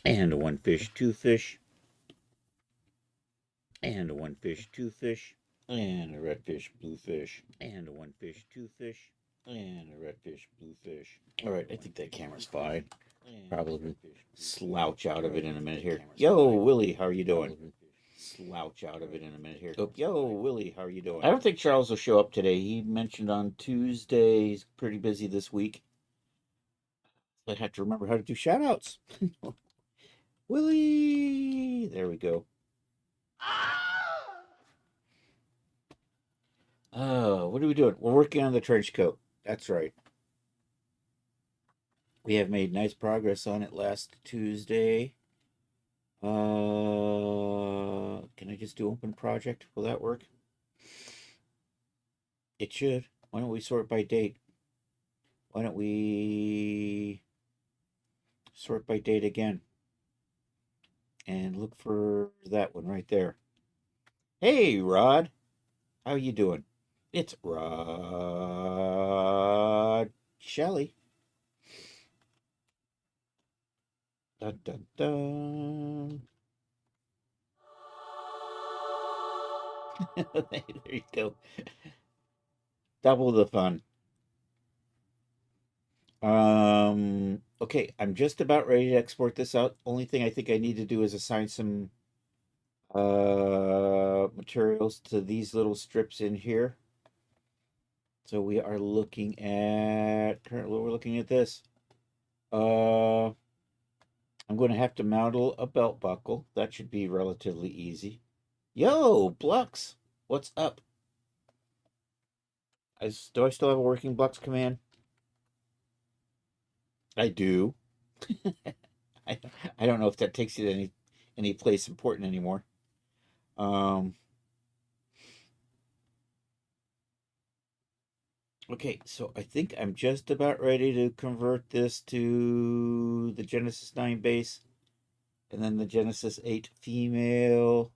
And a one fish, two fish. And a one fish, two fish. And a red fish, blue fish. And a one fish, two fish. And a red fish, blue fish. All right, I think that camera's fine. Probably slouch out of it in a minute here. Yo, Willie, how are you doing? Slouch out of it in a minute here. Yo, Willie, how are you doing? I don't think Charles will show up today. He mentioned on Tuesday he's pretty busy this week. I have to remember how to do shout outs. Willie! There we go. Oh, what are we doing? We're working on the trench coat. That's right. We have made nice progress on it last Tuesday. Can I just do open project? Will that work? It should. Why don't we sort by date? Why don't we sort by date again? And look for that one right there. Hey, Rod. How you doing? It's Rod Shelley. Dun, dun, dun. There you go. Double the fun. Okay, I'm just about ready to export this out. Only thing I think I need to do is assign some materials to these little strips in here. So we are looking at currently we're looking at this. I'm going to have to mount a belt buckle. That should be relatively easy. Yo, Blux, what's up? Do I still have a working Blux command? I do. I, I don't know if that takes you to any place important anymore. Okay, so I think I'm just about ready to convert this to the Genesis 9 base and then the Genesis 8 female.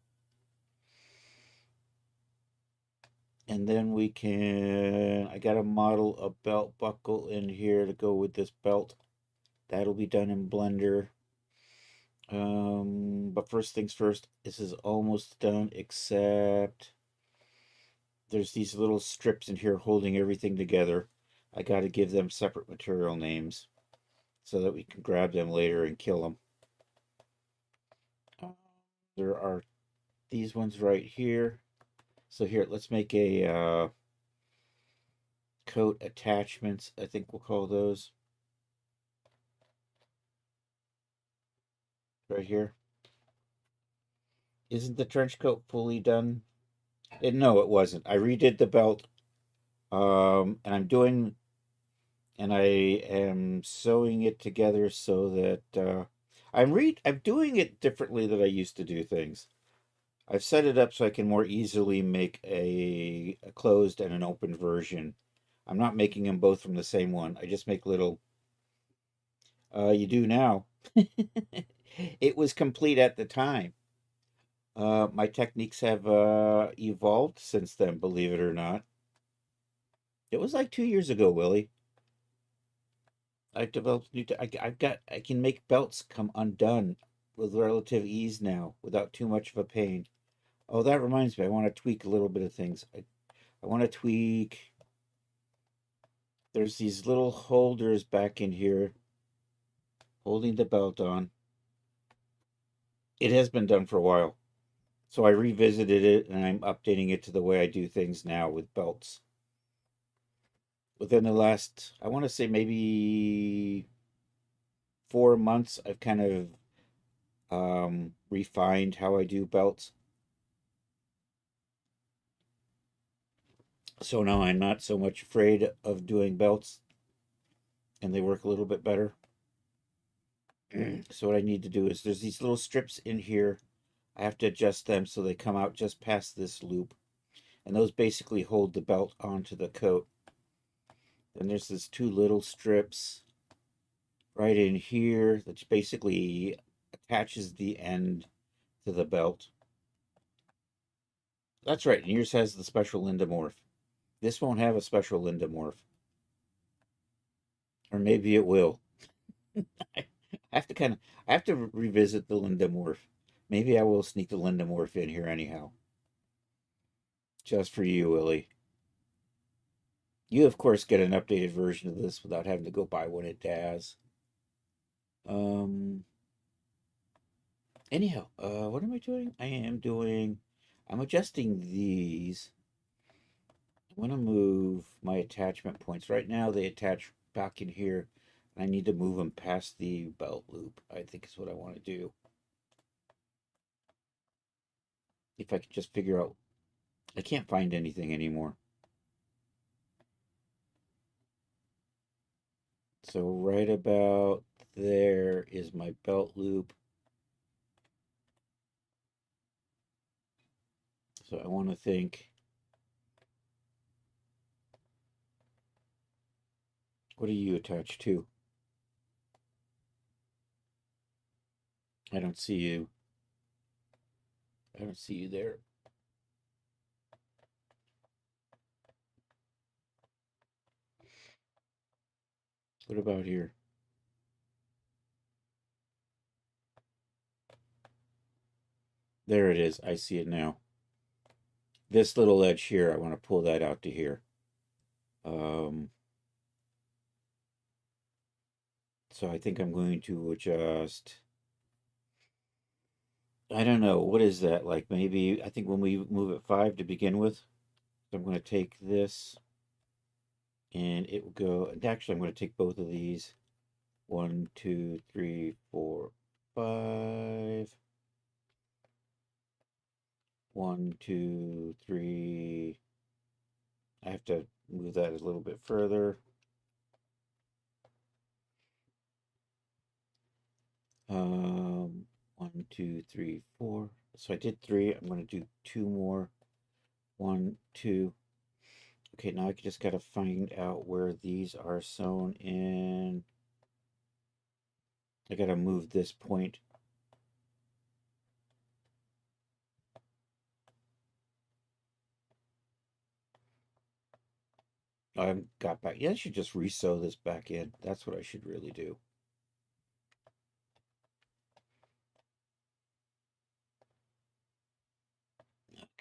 And then we can, I got to model a belt buckle in here to go with this belt. That'll be done in Blender. But first things first, this is almost done, except there's these little strips in here holding everything together. I got to give them separate material names so that we can grab them later and kill them. There are these ones right here. So here, let's make a coat attachments, I think we'll call those. Right here. Isn't the trench coat fully done? No, it wasn't. I redid the belt. And I am sewing it together so that I'm doing it differently than I used to do things. I've set it up so I can more easily make a closed and an open version. I'm not making them both from the same one. I just make little. You do now. It was complete at the time. My techniques have evolved since then, believe it or not. It was like 2 years ago, Willie. I've developed new. I can make belts come undone with relative ease now, without too much of a pain. Oh, that reminds me. I want to tweak a little bit of things. I want to tweak. There's these little holders back in here, holding the belt on. It has been done for a while. So I revisited it and I'm updating it to the way I do things now with belts. Within the last, I want to say maybe 4 months, I've kind of refined how I do belts. So now I'm not so much afraid of doing belts and they work a little bit better. So what I need to do is there's these little strips in here. I have to adjust them so they come out just past this loop. And those basically hold the belt onto the coat. Then there's this two little strips right in here that basically attaches the end to the belt. That's right, and yours has the special Lindomorph. This won't have a special Lindomorph. Or maybe it will. I have to I have to revisit the Lindomorph. Maybe I will sneak the Lindomorph in here anyhow. Just for you, Willie. You, of course, get an updated version of this without having to go buy one at Daz. Um, Anyhow, what am I doing? I'm adjusting these. I want to move my attachment points. Right now they attach back in here. And I need to move them past the belt loop, I think is what I want to do. If I could just figure out, I can't find anything anymore. So right about there is my belt loop. So I want to think, what are you attached to? I don't see you. I don't see you there. What about here? There it is. I see it now. This little edge here, I want to pull that out to here. So I think I'm going to adjust. I don't know. What is that? Like maybe, I think when we move it 5 to begin with, I'm going to take this and it will go. And actually, I'm going to take both of these. 1, 2, 3, 4, 5. 1, 2, 3. I have to move that a little bit further. 1, 2, 3, 4. So I did 3. I'm going to do 2 more. 1, 2. Okay, now I just got to find out where these are sewn in. I got to move this point. I got back. Yeah, I should just re-sew this back in. That's what I should really do.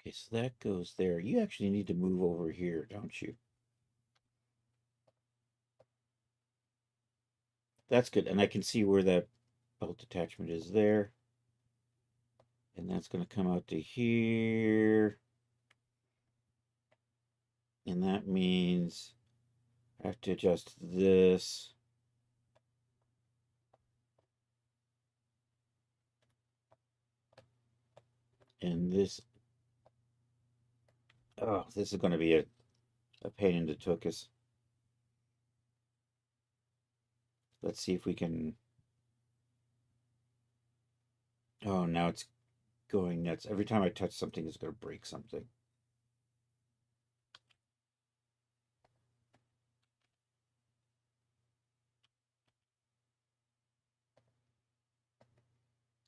Okay, so that goes there. You actually need to move over here, don't you? That's good. And I can see where that belt attachment is there. And that's going to come out to here. And that means I have to adjust this. And this. Oh, this is going to be a pain in the tuchus. Let's see if we can. Oh, now it's going nuts. Every time I touch something, it's going to break something.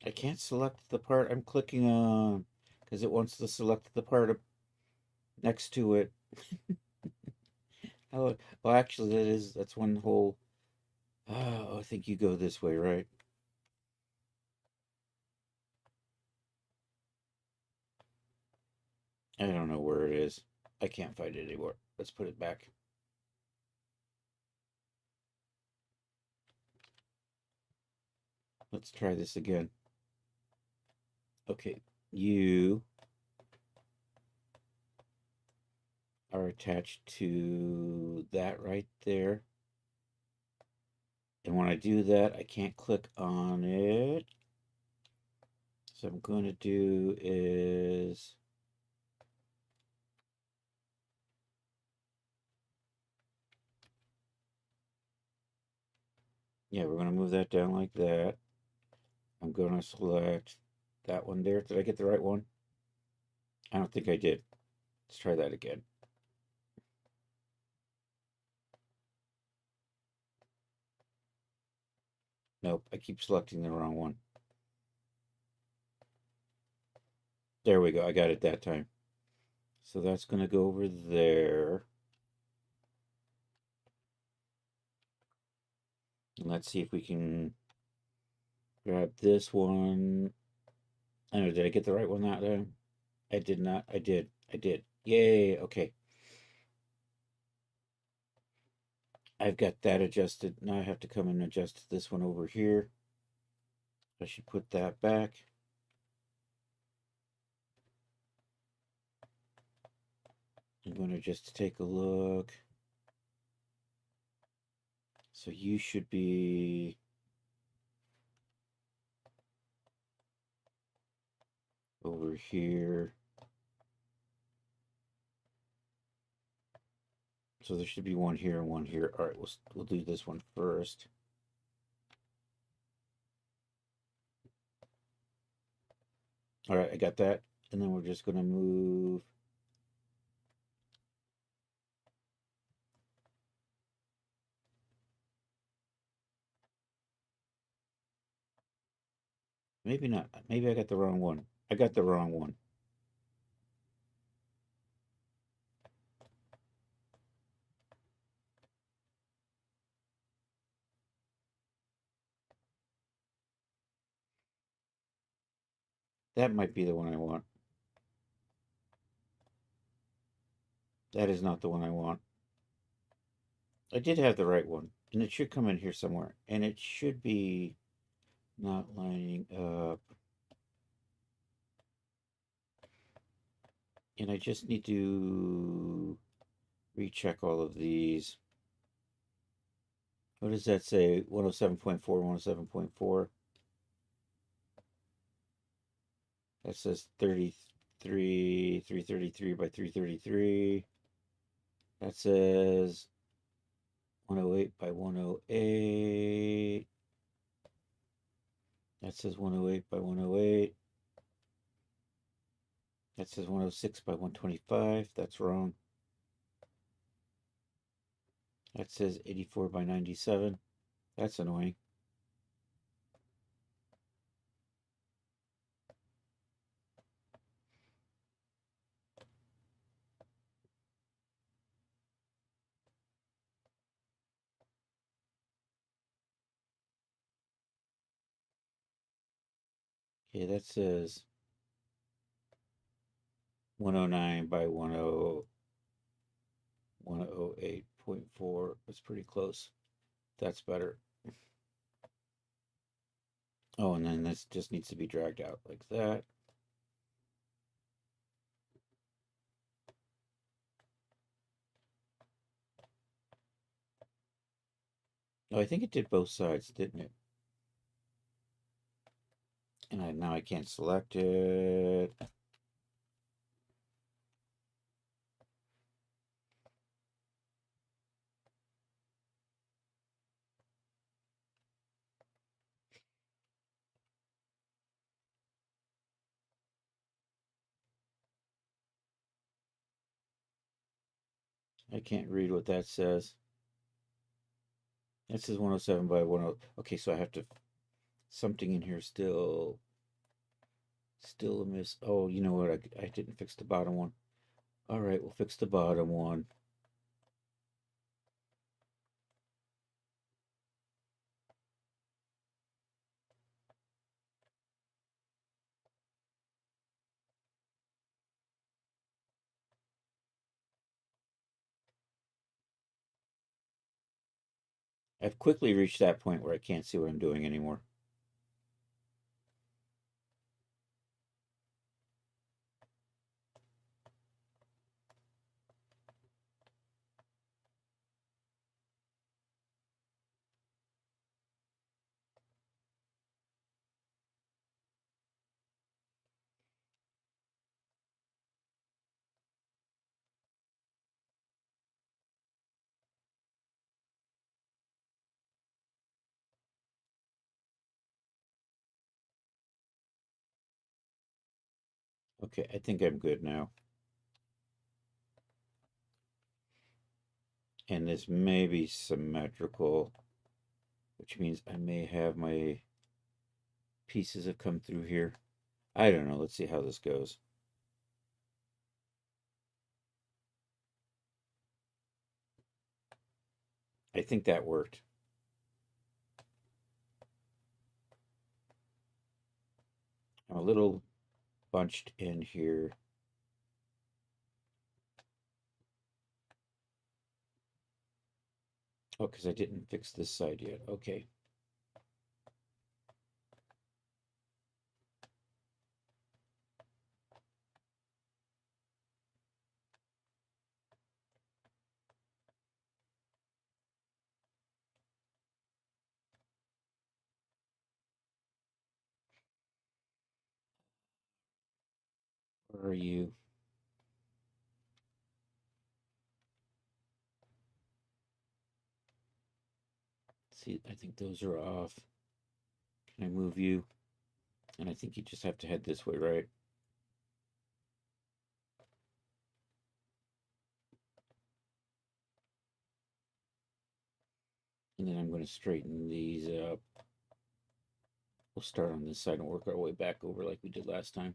I can't select the part I'm clicking on because it wants to select the part next to it. Oh, well, actually, that's one whole. Oh, I think you go this way, right? I don't know where it is. I can't find it anymore. Let's put it back. Let's try this again. Okay, you are attached to that right there. And when I do that, I can't click on it. So I'm going to do is yeah, we're going to move that down like that. I'm going to select that one there. Did I get the right one? I don't think I did. Let's try that again. Nope, I keep selecting the wrong one. There we go. I got it that time. So that's going to go over there. And let's see if we can grab this one. I don't know, did I get the right one that time? I did not. I did. I did. Yay. Okay. I've got that adjusted. Now I have to come and adjust this one over here. I should put that back. I'm going to just take a look. So you should be over here. So there should be one here and one here. All right, we'll do this one first. All right, I got that. And then we're just going to move. Maybe not. Maybe I got the wrong one. I got the wrong one. That might be the one I want. That is not the one I want. I did have the right one. And it should come in here somewhere. And it should be not lining up. And I just need to recheck all of these. What does that say? 107.4, 107.4. That says 33, 333 by 333. That says 108 by 108. That says 108 by 108. That says 106 by 125. That's wrong. That says 84 by 97. That's annoying. Okay, that says 109 by 108.4. That's pretty close. That's better. Oh, and then this just needs to be dragged out like that. Oh, I think it did both sides, didn't it? And now I can't select it. I can't read what that says. That says 107 by 10. Okay, so I have to something in here still a miss. Oh, you know what? I didn't fix the bottom one. All right, we'll fix the bottom one. I've quickly reached that point where I can't see what I'm doing anymore. Okay, I think I'm good now. And this may be symmetrical, which means I may have my pieces have come through here. I don't know. Let's see how this goes. I think that worked. I'm a little bunched in here. Oh, because I didn't fix this side yet. Okay. Where are you? See, I think those are off. Can I move you? And I think you just have to head this way, right? And then I'm going to straighten these up. We'll start on this side and work our way back over like we did last time.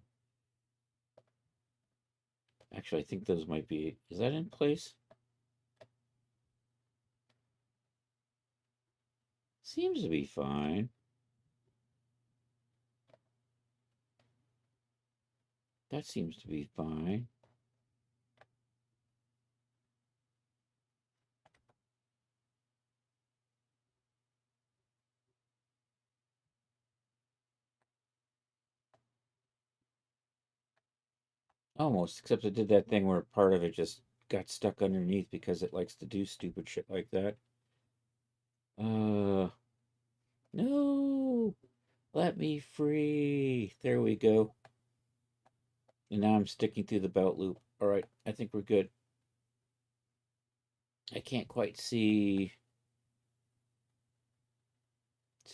Actually, I think those might be... Is that in place? Seems to be fine. That seems to be fine. Almost, except I did that thing where part of it just got stuck underneath because it likes to do stupid shit like that. No! Let me free! There we go. And now I'm sticking through the belt loop. Alright, I think we're good. I can't quite see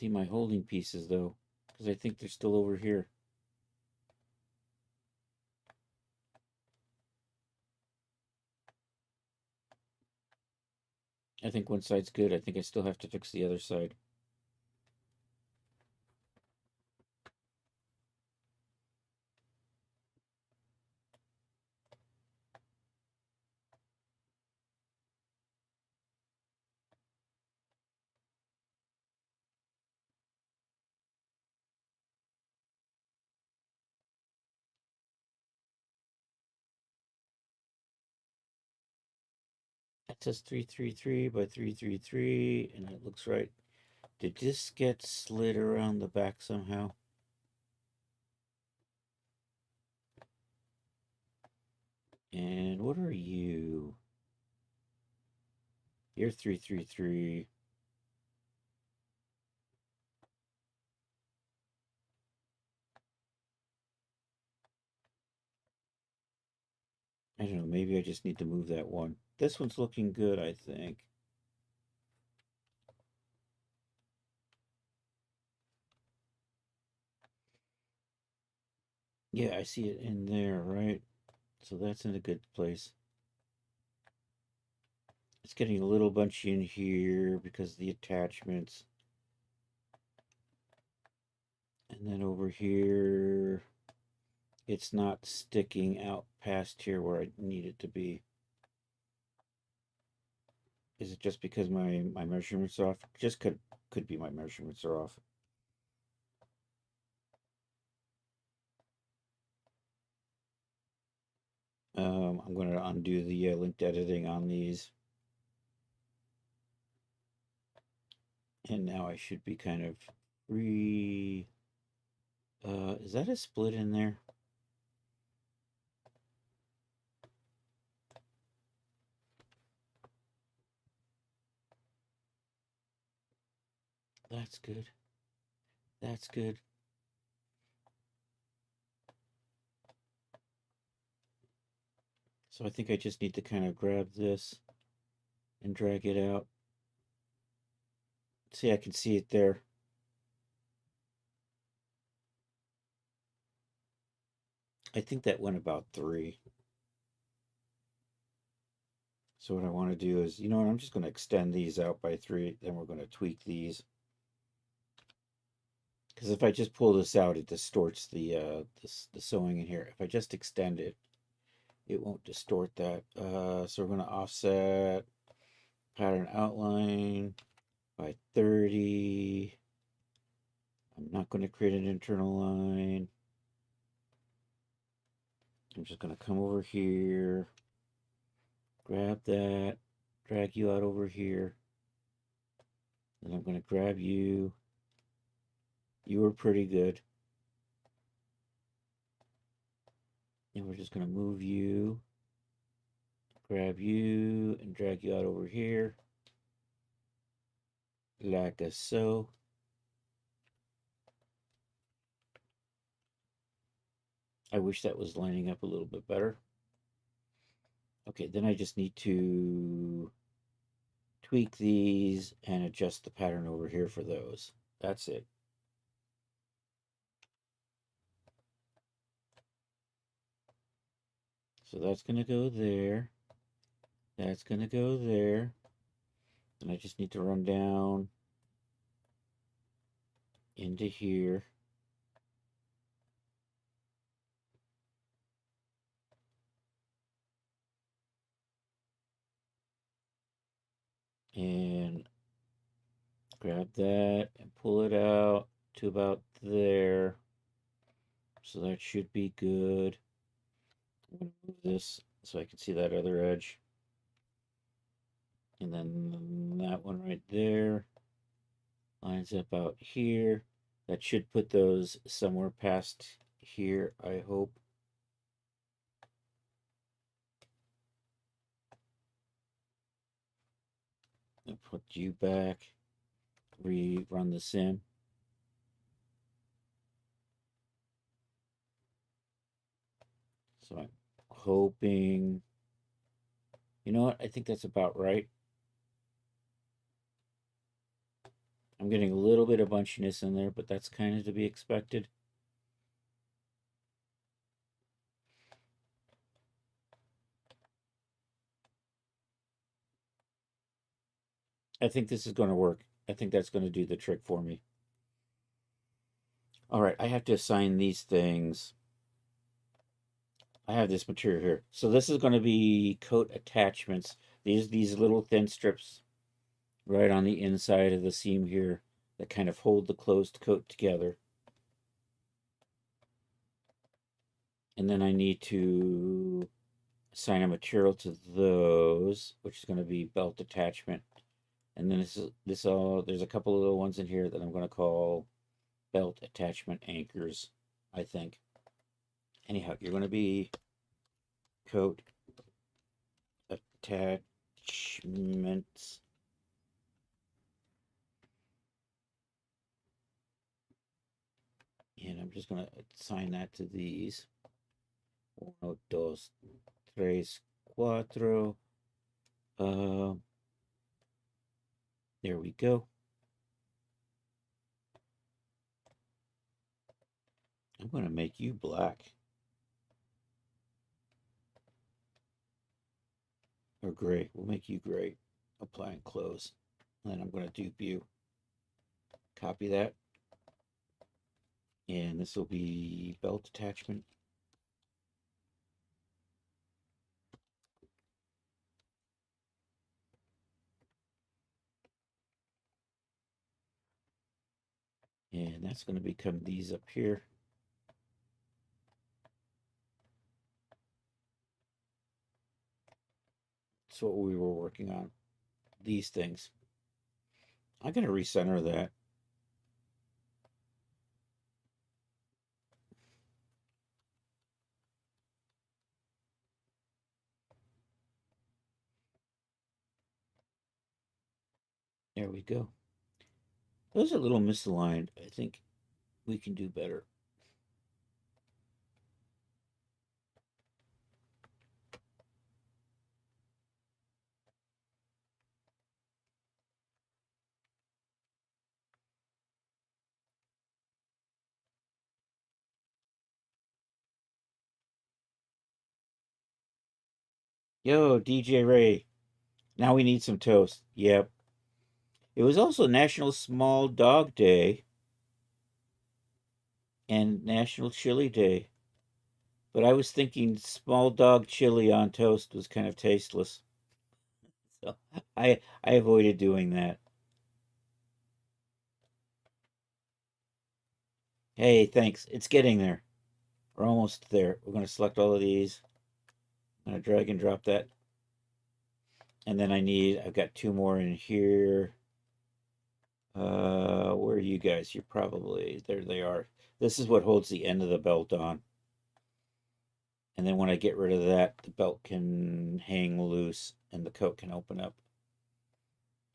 my holding pieces though, because I think they're still over here. I think one side's good. I think I still have to fix the other side. It says 333 by 333, and it looks right. Did this get slid around the back somehow? And what are you? You're 333. I don't know, maybe I just need to move that one. This one's looking good, I think. Yeah, I see it in there, right? So that's in a good place. It's getting a little bunchy in here because of the attachments. And then over here, it's not sticking out past here where I need it to be. Is it just because my measurements are off? Just could be my measurements are off. I'm going to undo the linked editing on these. And now I should be kind of free. Is that a split in there? That's good. That's good. So I think I just need to kind of grab this and drag it out. See, I can see it there. I think that went about 3. So what I want to do is, you know what, I'm just going to extend these out by 3, then we're going to tweak these. Because if I just pull this out, it distorts the sewing in here. If I just extend it, it won't distort that. So we're going to offset pattern outline by 30. I'm not going to create an internal line. I'm just going to come over here, grab that, drag you out over here. And I'm going to grab you. You were pretty good. And we're just going to move you, grab you, and drag you out over here. Like so. I wish that was lining up a little bit better. Okay, then I just need to tweak these and adjust the pattern over here for those. That's it. So that's going to go there. That's going to go there. And I just need to run down into here. And grab that and pull it out to about there. So that should be good. I'm going to move this so I can see that other edge. And then that one right there lines up out here. That should put those somewhere past here, I hope. And put you back. Rerun the sim. So I'm hoping, you know what? I think that's about right. I'm getting a little bit of bunchiness in there, but that's kind of to be expected. I think this is going to work. I think that's going to do the trick for me. All right, I have to assign these things. I have this material here. So this is going to be coat attachments. These little thin strips right on the inside of the seam here that kind of hold the closed coat together. And then I need to assign a material to those, which is going to be belt attachment. And then there's a couple of little ones in here that I'm going to call belt attachment anchors, I think. Anyhow, you're going to be coat attachments. And I'm just going to assign that to these. 1, 2, 3, 4. There we go. I'm going to make you black. Or gray. We'll make you gray. Apply and close. And then I'm going to dupe you. Copy that. And this will be belt attachment. And that's going to become these up here. That's what we were working on. These things. I'm going to recenter that. There we go. Those are a little misaligned. I think we can do better. Yo, DJ Ray. Now we need some toast. Yep. It was also National Small Dog Day and National Chili Day. But I was thinking small dog chili on toast was kind of tasteless. So I avoided doing that. Hey, thanks. It's getting there. We're almost there. We're going to select all of these. I'm going to drag and drop that. And then I've got two more in here. Where are you guys? You're probably, there they are. This is what holds the end of the belt on. And then when I get rid of that, the belt can hang loose and the coat can open up.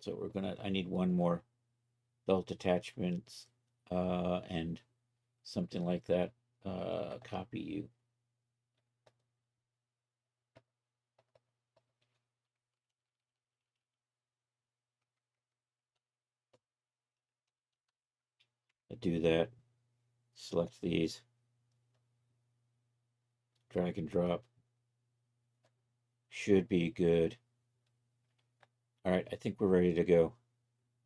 So I need one more belt attachments, and something like that. Copy you. Do that. Select these. Drag and drop. Should be good. All right, I think we're ready to go.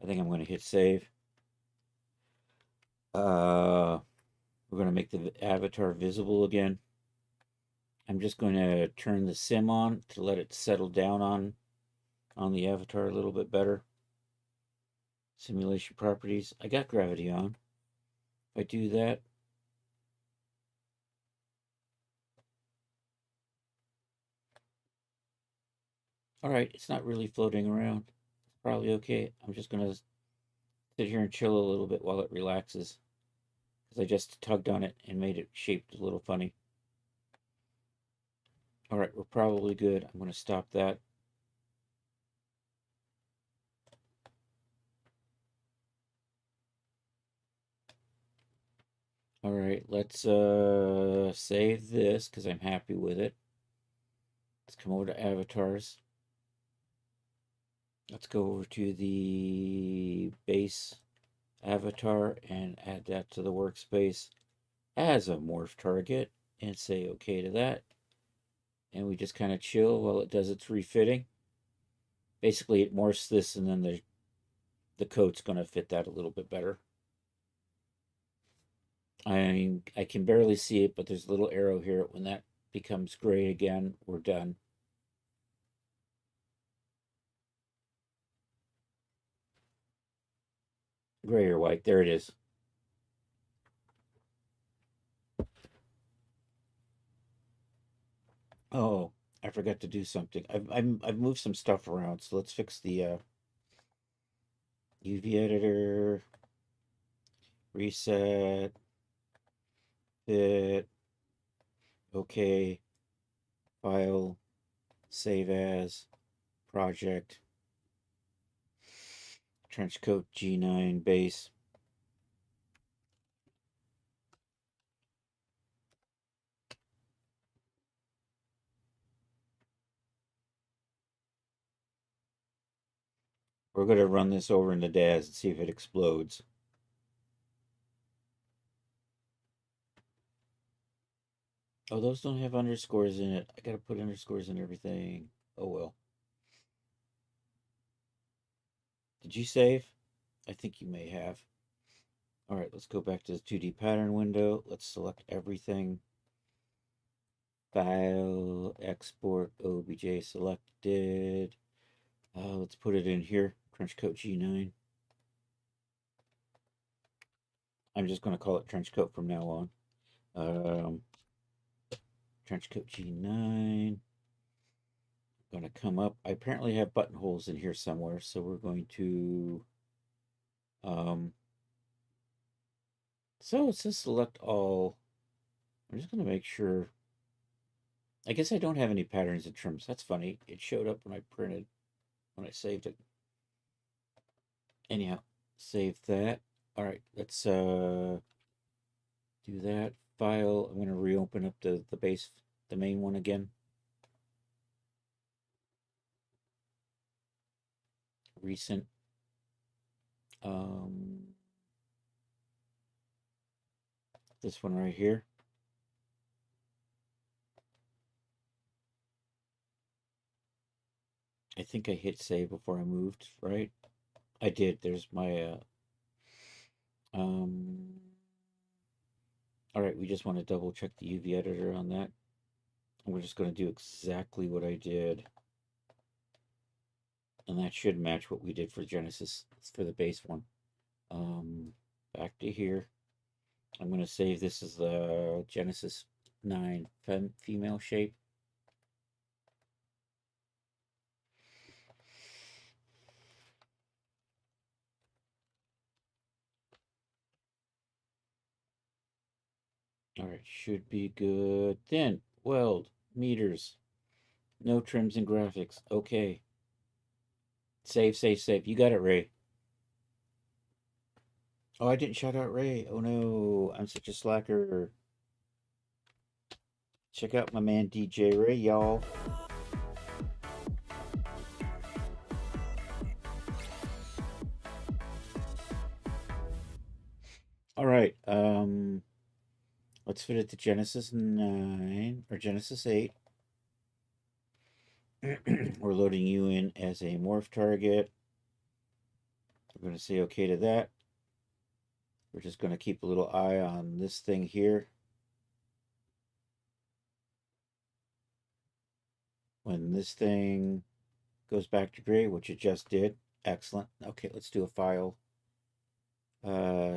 I think I'm going to hit save. We're going to make the avatar visible again. I'm just going to turn the sim on to let it settle down on the avatar a little bit better. Simulation properties. I got gravity on. If I do that, all right, it's not really floating around. It's probably okay. I'm just going to sit here and chill a little bit while it relaxes, because I just tugged on it and made it shaped a little funny. All right, we're probably good. I'm going to stop that. All right, let's save this because I'm happy with it. Let's come over to avatars. Let's go over to the base avatar and add that to the workspace as a morph target and say okay to that. And we just kind of chill while it does its refitting. Basically, it morphs this and then the coat's going to fit that a little bit better. I can barely see it, but there's a little arrow here. When that becomes gray again, we're done. Gray or white, there it is. Oh, I forgot to do something. I've moved some stuff around, so let's fix the UV editor, reset, fit, okay, file, save as, project, trench coat G9 base. We're going to run this over into DAZ and see if it explodes. Oh, those don't have underscores in it. I got to put underscores in everything. Oh well. Did you save? I think you may have. All right, let's go back to the 2D pattern window. Let's select everything. File, export, OBJ selected. Let's put it in here. Trenchcoat G9. I'm just going to call it Trenchcoat from now on. Trenchcoat G9. Going to come up. I apparently have buttonholes in here somewhere, so we're going to so it says select all. I'm just going to make sure. I guess I don't have any patterns and trims. That's funny. It showed up when I saved it. Anyhow, save that. All right, let's do that. File. I'm going to reopen up the base, the main one again. Recent. This one right here. I think I hit save before I moved, right? I did. There's my um all right, we just want to double check the UV editor on that. And we're just going to do exactly what I did. And that should match what we did for Genesis for the base one. Back to here. I'm going to save this as the Genesis 9 female shape. All right, should be good. Thin, weld, meters, no trims and graphics. Okay. Save, save, save. You got it, Ray. Oh, I didn't shout out Ray. Oh no, I'm such a slacker. Check out my man DJ Ray, y'all. All right. Let's fit it to Genesis 9 or Genesis 8. We're loading you in as a morph target. We're going to say okay to that. We're just going to keep a little eye on this thing here. When this thing goes back to gray, which it just did. Excellent. Okay, let's do a file.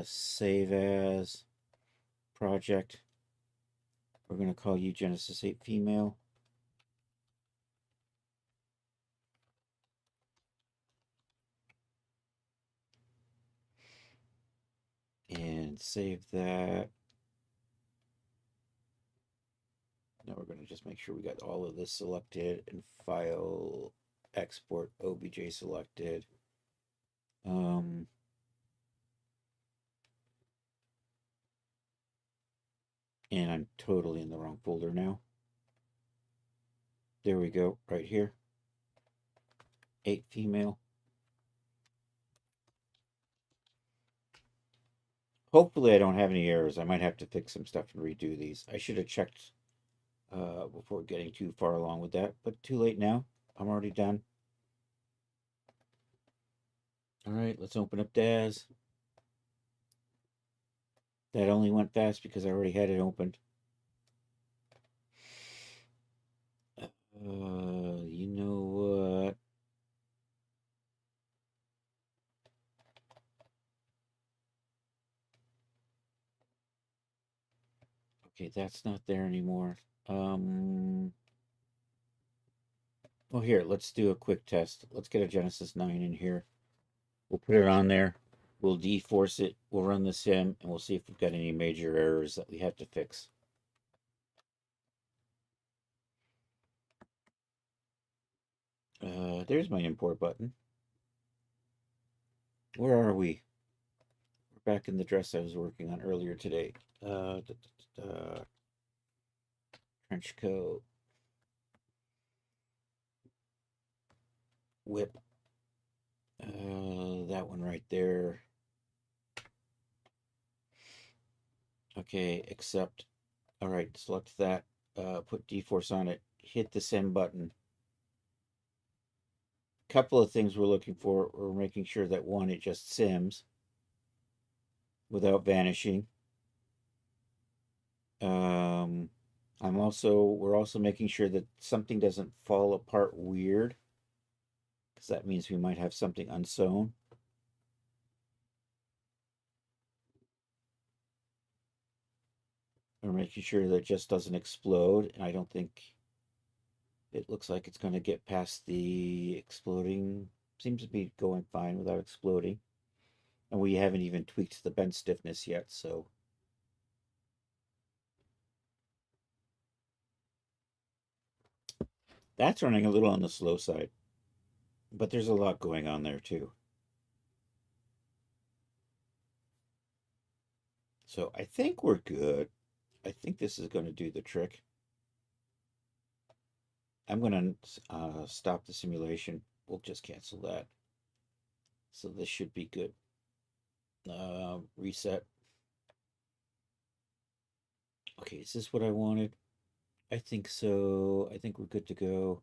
Save as project. We're going to call you Genesis 8 female. And save that. Now we're going to just make sure we got all of this selected and file export obj selected. And I'm totally in the wrong folder now. There we go, right here. 8 female. Hopefully I don't have any errors. I might have to fix some stuff and redo these. I should have checked before getting too far along with that, but too late now. I'm already done. All right, let's open up Daz. That only went fast because I already had it opened. You know what? Okay, that's not there anymore. Well, here, let's do a quick test. Let's get a Genesis 9 in here. We'll put it on there. We'll deforce it. We'll run the sim, and we'll see if we've got any major errors that we have to fix. There's my import button. Where are we? We're back in the dress I was working on earlier today. Trench coat. Whip. That one right there. Okay, accept. All right, select that. Put deforce on it. Hit the sim button. Couple of things we're looking for. We're making sure that one, it just sims without vanishing. We're also making sure that something doesn't fall apart weird, because that means we might have something unsewn. We're making sure that it just doesn't explode, and I don't think it looks like it's going to get past the exploding. Seems to be going fine without exploding. And we haven't even tweaked the bend stiffness yet, so that's running a little on the slow side. But there's a lot going on there too. So I think we're good. I think this is going to do the trick. I'm going to stop the simulation. We'll just cancel that. So this should be good. Reset. Okay, is this what I wanted? I think so. I think we're good to go.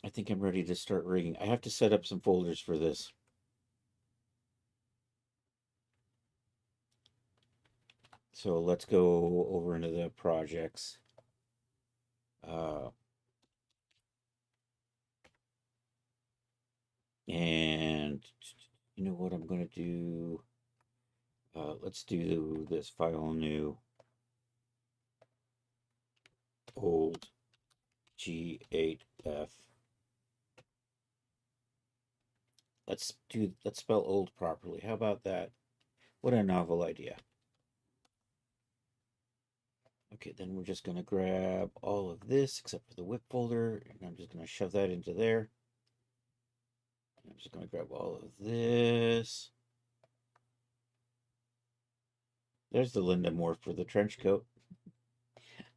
I think I'm ready to start rigging. I have to set up some folders for this. So let's go over into the projects. Uh, and you know what I'm going to do? Let's do this file new old G8F. Let's spell old properly. How about that? What a novel idea. Okay, then we're just going to grab all of this except for the whip folder, and I'm just going to shove that into there. I'm just going to grab all of this. There's the Linda Moore for the trench coat.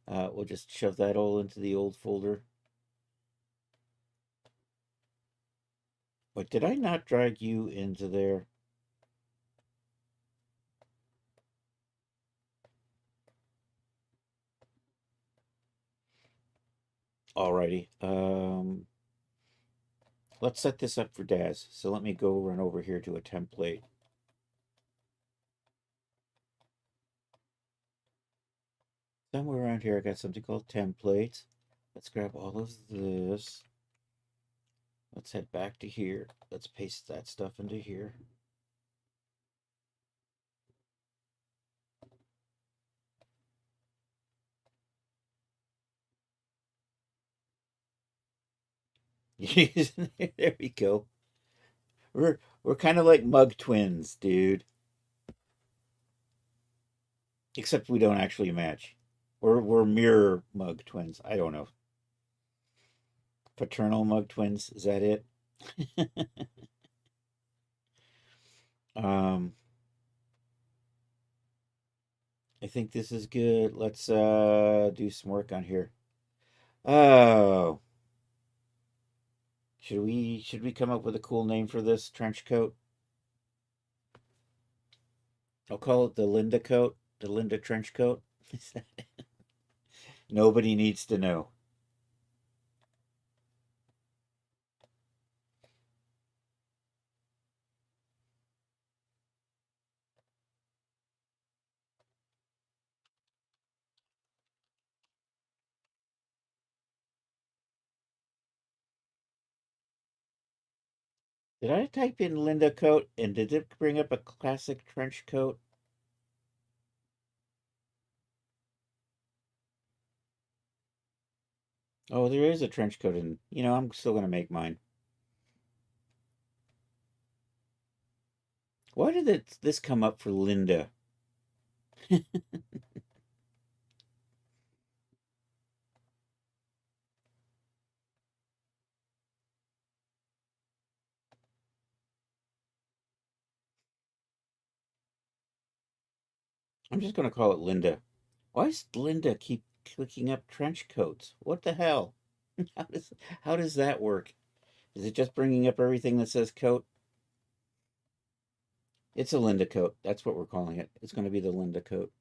We'll just shove that all into the old folder. Wait, did I not drag you into there? Alrighty. Let's set this up for Daz. So let me go run over here to a template. Somewhere around here, I got something called templates. Let's grab all of this. Let's head back to here. Let's paste that stuff into here. There we go. We're kind of like mug twins, dude. Except we don't actually match. We're mirror mug twins. I don't know. Paternal mug twins, is that it? um I think this is good. Let's do some work on here. Oh. Should we come up with a cool name for this trench coat? I'll call it the Linda coat, the Linda trench coat. Nobody needs to know. Did I type in Linda coat and did it bring up a classic trench coat? Oh, there is a trench coat and I'm still gonna make mine. Why did this come up for Linda? I'm just gonna call it Linda. Why does Linda keep clicking up trench coats? What the hell? How does how does that work? Is it just bringing up everything that says coat? It's a Linda coat. That's what we're calling it. It's going to be the Linda coat.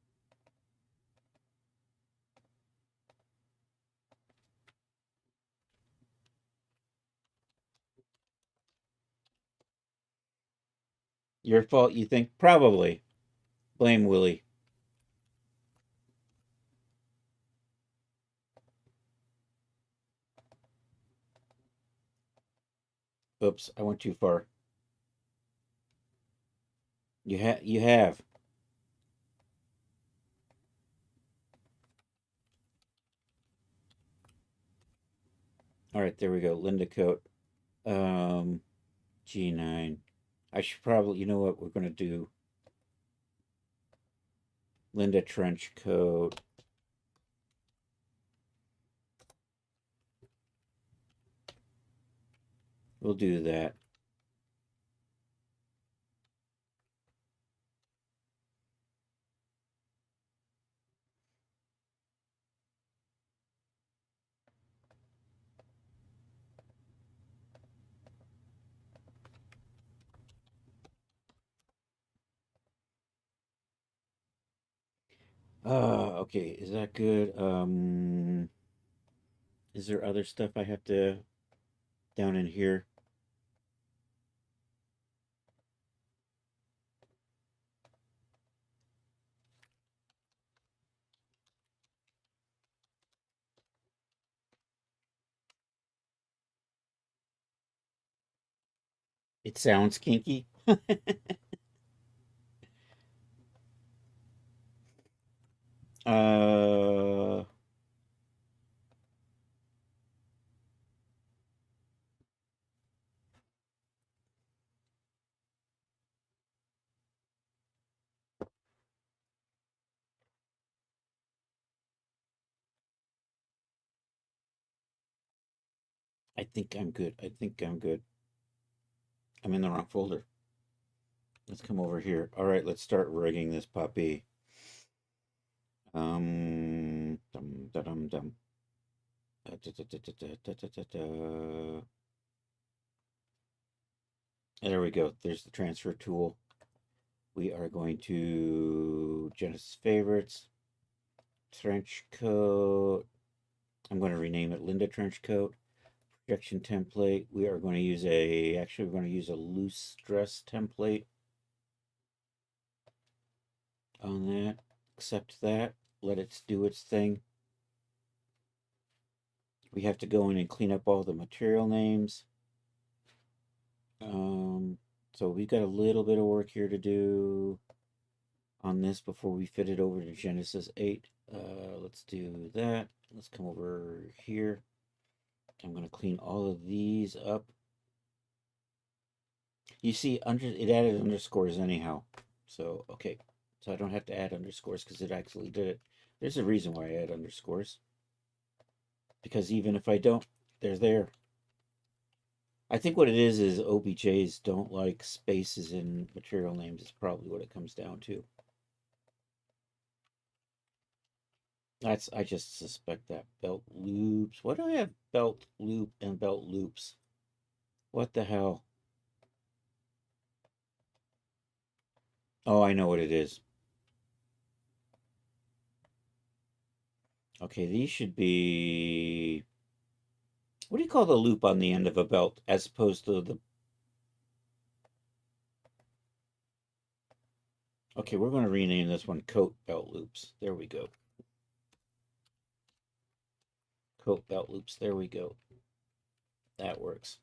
Your fault, you think? Probably. Blame Willie. Oops, I went too far. You have. All right, there we go. Linda coat. Um, G9. I should probably. You know what we're going to do? Linda trench coat. We'll do that. Okay. Is that good? Is there other stuff I have to? down in here. It sounds kinky. uh, I think I'm good. I think I'm good. I'm in the wrong folder. Let's come over here. All right, let's start rigging this puppy. Dum dum dum. There we go. There's the transfer tool. We are going to Genesis favorites, trench coat. I'm going to rename it Linda trench coat. Projection template. We are going to use actually we're going to use a loose dress template on that. Accept that. Let it do its thing. We have to go in and clean up all the material names. So we've got a little bit of work here to do on this before we fit it over to Genesis 8. Let's do that. Let's come over here. I'm going to clean all of these up. You see, it added underscores anyhow. So, okay. So I don't have to add underscores because it actually did it. There's a reason why I add underscores. Because even if I don't, they're there. I think what it is OBJs don't like spaces in material names. It's probably what it comes down to. I just suspect that. Belt loops. Why do I have belt loop and belt loops? What the hell? Oh, I know what it is. Okay, these should be... What do you call the loop on the end of a belt as opposed to the... Okay, we're going to rename this one coat belt loops. There we go. Coat belt loops. There we go. That works.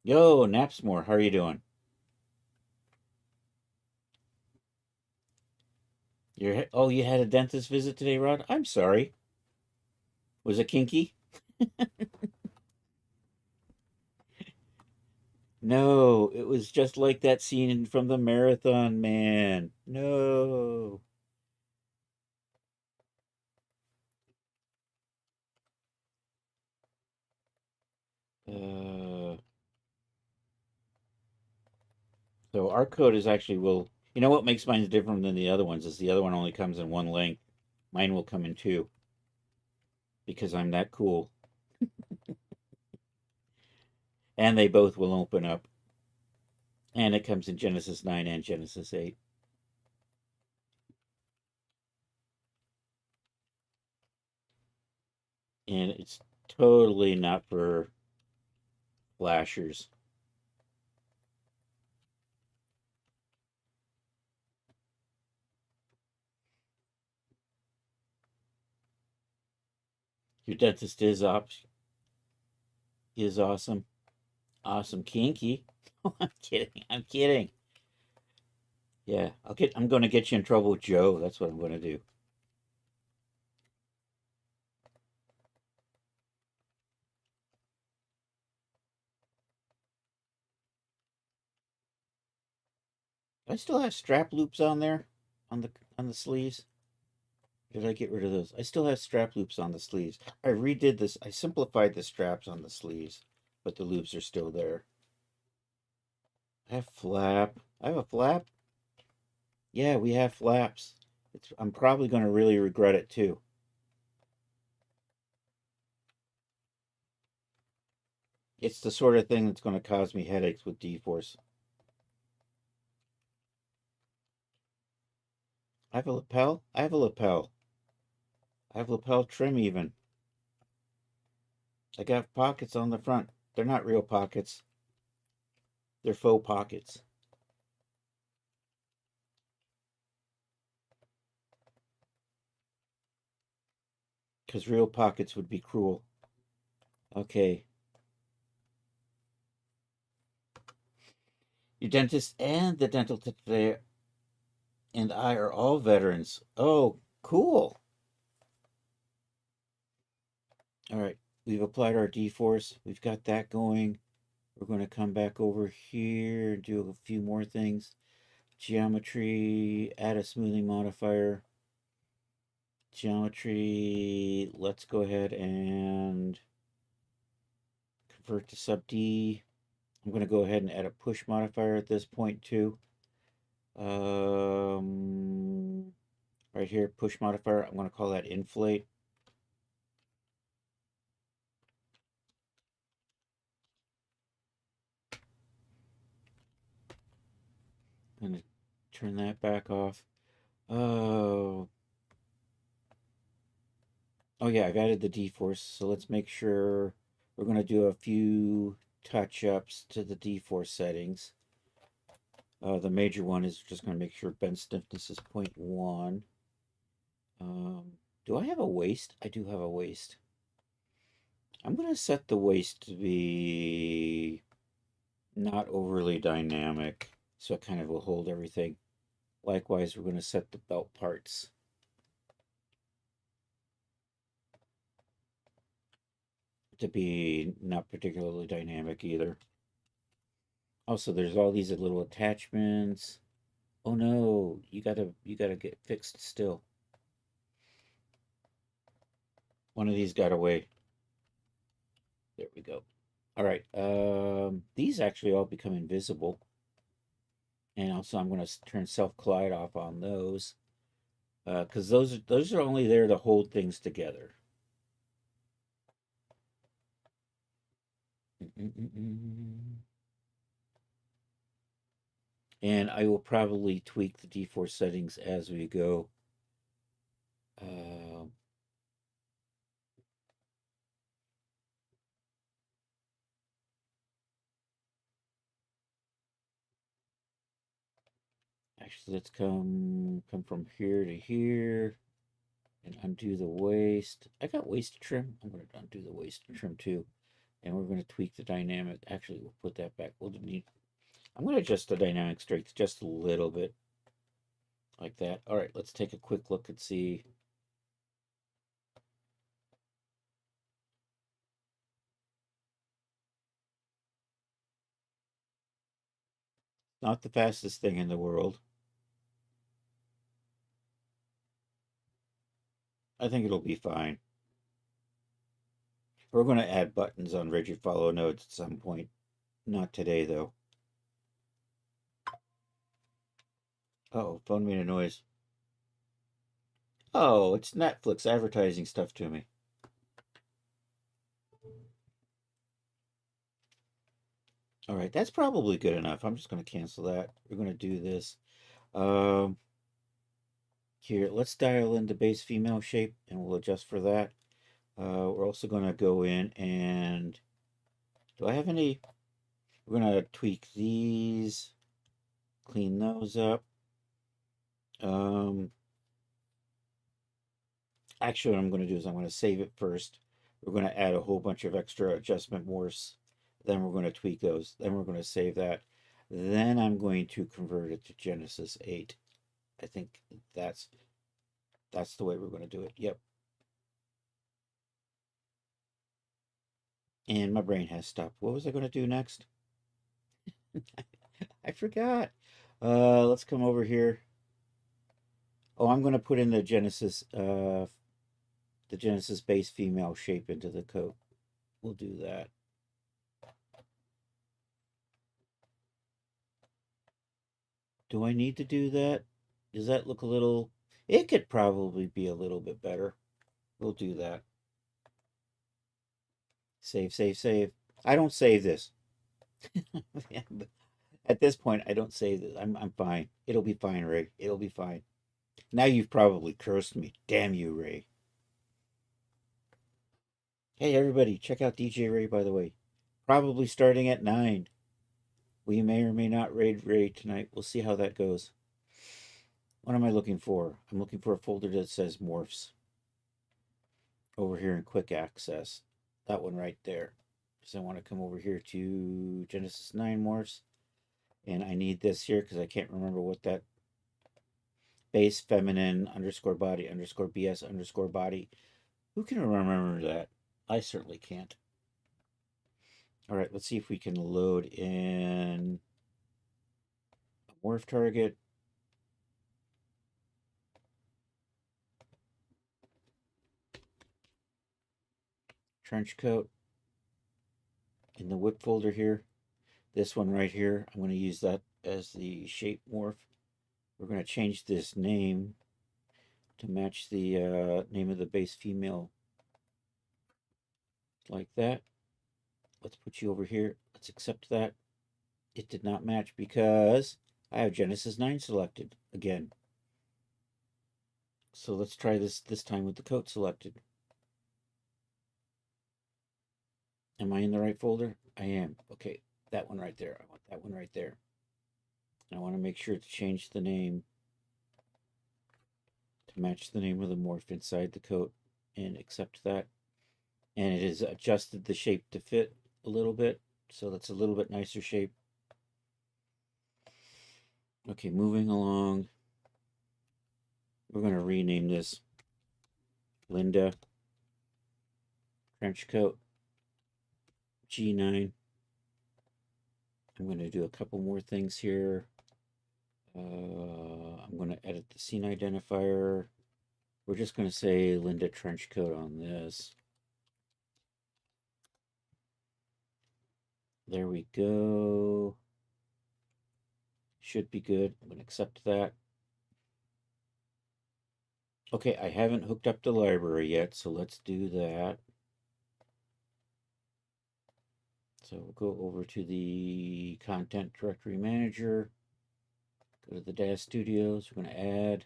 Yo, Napsmore, how are you doing? Oh, you had a dentist visit today, Rod? I'm sorry. Was it kinky? No, it was just like that scene from the marathon, man. No. Uh, so our code is actually you know what makes mine different than the other ones is the other one only comes in one length. Mine will come in two because I'm that cool. And they both will open up. And it comes in Genesis 9 and Genesis 8. And it's totally not for flashers. Your dentist is awesome. Awesome kinky. I'm kidding. I'm kidding. Yeah, I'm gonna get you in trouble with Joe. That's what I'm gonna do. I still have strap loops on there on the sleeves. Did I get rid of those? I still have strap loops on the sleeves. I redid this. I simplified the straps on the sleeves, but the loops are still there. I have flap. I have a flap. Yeah, we have flaps. I'm probably going to really regret it too. It's the sort of thing that's going to cause me headaches with D-Force. I have a lapel. I have a lapel. I have lapel trim even. I got pockets on the front. They're not real pockets. They're faux pockets. Because real pockets would be cruel. Okay. Your dentist and the dental tech there and I are all veterans. Oh, cool. All right. We've applied our D-force. We've got that going. We're going to come back over here and do a few more things. Geometry, add a smoothing modifier. Geometry, let's go ahead and convert to sub D. I'm going to go ahead and add a push modifier at this point too. Right here, push modifier, I'm going to call that inflate. I'm going to turn that back off. Oh, oh yeah, I've added the D-force, so let's make sure we're going to do a few touch-ups to the D-force settings. The major one is just going to make sure bend stiffness is 0.1. Do I have a waist? I do have a waist. I'm going to set the waist to be not overly dynamic, so it kind of will hold everything. Likewise, we're going to set the belt parts to be not particularly dynamic either. Also, there's all these little attachments. Oh no, you gotta get fixed still. One of these got away. There we go. All right. These actually all become invisible. And also I'm going to turn self collide off on those. Because those are only there to hold things together. And I will probably tweak the D-force settings as we go. Actually, let's come from here to here and undo the waist. I got waist trim. I'm going to undo the waist trim too. And we're going to tweak the dynamic. Actually, we'll put that back. I'm going to adjust the dynamic strength just a little bit like that. All right, let's take a quick look and see. Not the fastest thing in the world. I think it'll be fine. We're going to add buttons on rigid follow nodes at some point. Not today, though. Oh, phone made a noise. Oh, it's Netflix advertising stuff to me. All right, that's probably good enough. I'm just going to cancel that. We're going to do this. Um, Here, let's dial in the base female shape, and we'll adjust for that. We're also going to go in and... Do I have any... We're going to tweak these. Clean those up. Actually, what I'm going to do is I'm going to save it first. We're going to add a whole bunch of extra adjustment morphs. Then we're going to tweak those. Then we're going to save that. Then I'm going to convert it to Genesis 8. I think that's the way we're going to do it. Yep. And my brain has stopped. What was I going to do next? I forgot. Let's come over here. Oh, I'm going to put in the Genesis base female shape into the coat. We'll do that. Do I need to do that? Does that look a little... It could probably be a little bit better. We'll do that. Save, save, save. I don't save this. At this point, I don't save this. I'm fine. It'll be fine, Ray. It'll be fine. Now you've probably cursed me. Damn you, Ray. Hey, everybody, check out DJ Ray, by the way. Probably starting at 9. We may or may not raid Ray tonight. We'll see how that goes. What am I looking for? I'm looking for a folder that says morphs over here in quick access. That one right there. Because I want to come over here to Genesis 9 morphs. And I need this here because I can't remember what that base feminine underscore body underscore BS underscore body. Who can remember that? I certainly can't. All right, let's see if we can load in a morph target. Trench coat in the whip folder here. This one right here, I'm going to use that as the shape morph. We're going to change this name to match the name of the base female, like that. Let's put you over here. Let's accept that. It did not match because I have Genesis 9 selected again. So let's try this time with the coat selected. Am I in the right folder? I am. Okay, that one right there. I want that one right there. And I want to make sure to change the name to match the name of the morph inside the coat and accept that. And it has adjusted the shape to fit a little bit, so that's a little bit nicer shape. Okay, moving along. We're going to rename this Linda Trench Coat G9. I'm going to do a couple more things here. I'm going to edit the scene identifier. We're just going to say Linda Trench Coat on this. There we go. Should be good. I'm going to accept that. Okay, I haven't hooked up the library yet, so let's do that. So we'll go over to the Content Directory Manager. Go to the DAZ Studios. We're going to add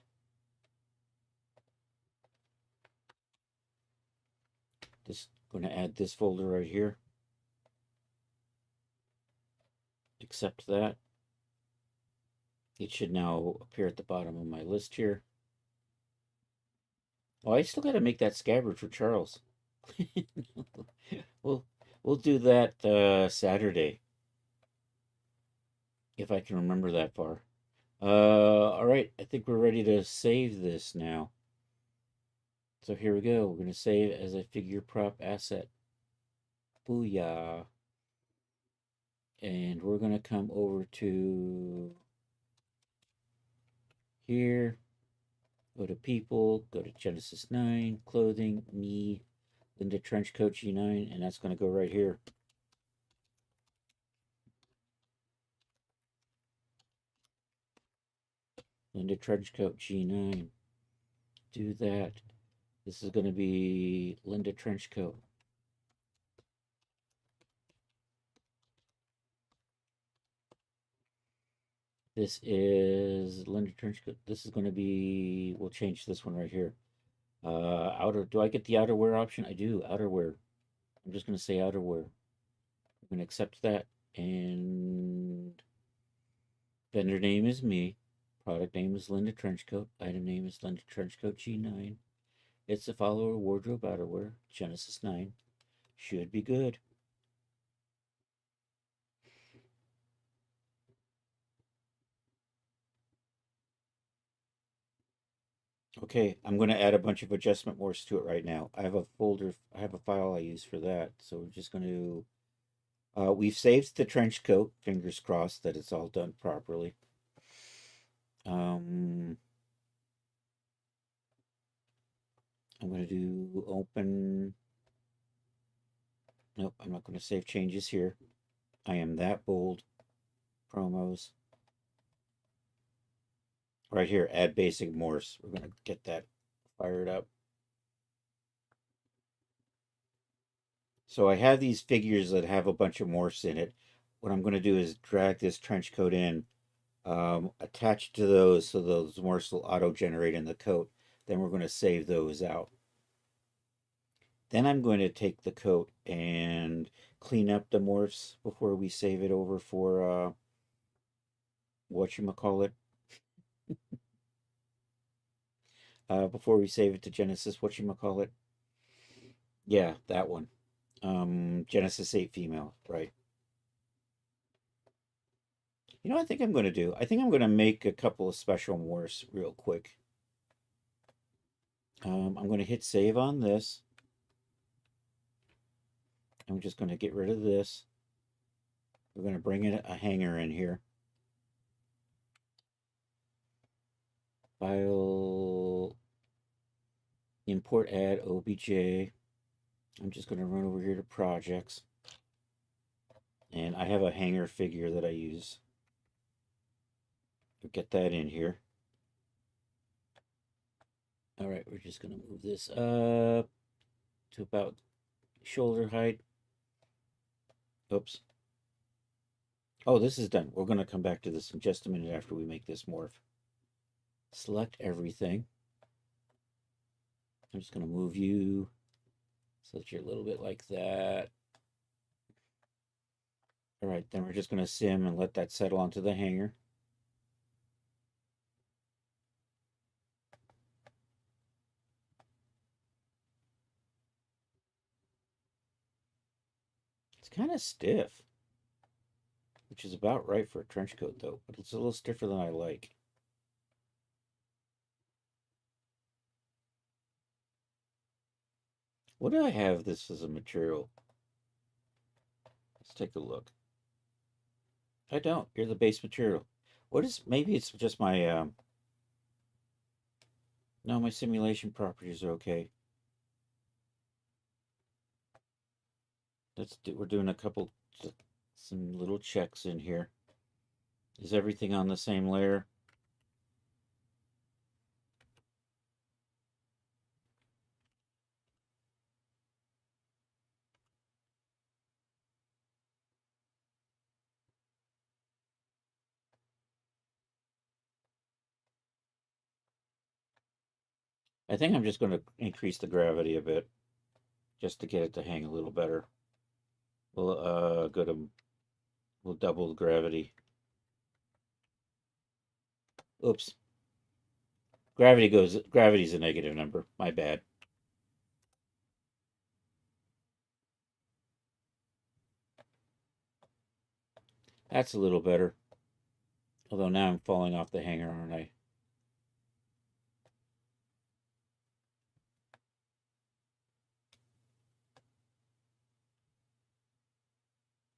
this. Going to add this folder right here. Accept that. It should now appear at the bottom of my list here. Oh, I still got to make that scabbard for Charles. we'll do that Saturday if I can remember that far. All right, I think we're ready to save this now. So here we go. We're going to save as a figure prop asset. Booyah. And we're going to come over to here. Go to people, go to Genesis 9, clothing, me, Linda Trenchcoat G9, and that's going to go right here. Linda Trenchcoat G9. Do that. This is going to be Linda Trenchcoat. This is Linda Trenchcoat. This is going to be, we'll change this one right here. Outer, do I get the outerwear option? I do, outerwear. I'm just going to say outerwear. I'm going to accept that. And vendor name is me. Product name is Linda Trenchcoat. Item name is Linda Trenchcoat G9. It's the follower wardrobe outerwear, Genesis 9. Should be good. Okay, I'm going to add a bunch of adjustment morphs to it right now. I have a folder, I have a file I use for that. So we're just going to, we've saved the trench coat, fingers crossed that it's all done properly. I'm going to do open. Nope, I'm not going to save changes here. I am that bold. Promos. Right here, add basic morphs. We're going to get that fired up. So I have these figures that have a bunch of morphs in it. What I'm going to do is drag this trench coat in, attach to those so those morphs will auto-generate in the coat. Then we're going to save those out. Then I'm going to take the coat and clean up the morphs before we save it over for whatchamacallit. Before we save it to Genesis, whatchamacallit. Yeah, that one. Genesis 8 female, right. You know what I think I'm going to do? I think I'm going to make a couple of special morphs real quick. I'm going to hit save on this. I'm just going to get rid of this. We're going to bring in a hanger in here. File, import add obj. I'm just going to run over here to projects. And I have a hanger figure that I use. We'll get that in here. All right, we're just going to move this up to about shoulder height. Oops. Oh, this is done. We're going to come back to this in just a minute after we make this morph. Select everything. I'm just going to move you so that you're a little bit like that. All right, then we're just going to sim and let that settle onto the hanger. It's kind of stiff, which is about right for a trench coat, though, but it's a little stiffer than I like. What do I have this as a material? Let's take a look. I don't. You're the base material. What is, maybe it's just my, no, my simulation properties are okay. We're doing a couple, some little checks in here. Is everything on the same layer? I think I'm just going to increase the gravity a bit just to get it to hang a little better. We'll we'll double the gravity. Oops. Gravity's a negative number. My bad. That's a little better. Although now I'm falling off the hanger, aren't I?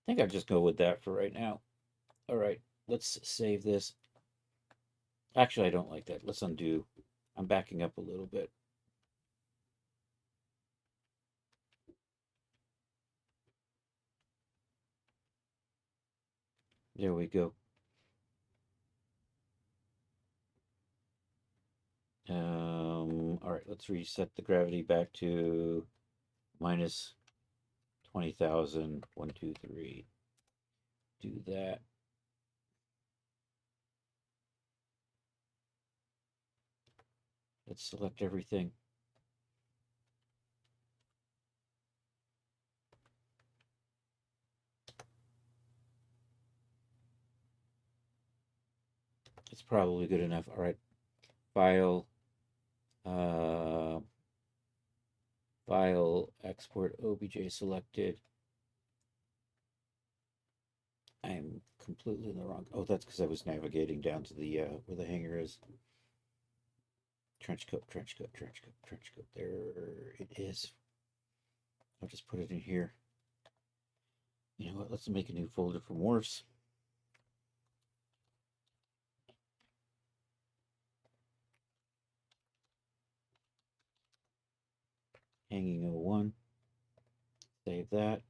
I think I'll just go with that for right now. All right, let's save this. Actually, I don't like that. Let's undo. I'm backing up a little bit. There we go. All right, let's reset the gravity back to minus 20,000. 1, 2, 3. Do that. Let's select everything. It's probably good enough. All right, file, file, export obj selected. I'm completely in the wrong. Oh, that's because I was navigating down to the where the hanger is. Trench coat, trench coat, trench coat, trench coat. There it is. I'll just put it in here. You know what? Let's make a new folder for morphs. Hanging 01. Save that.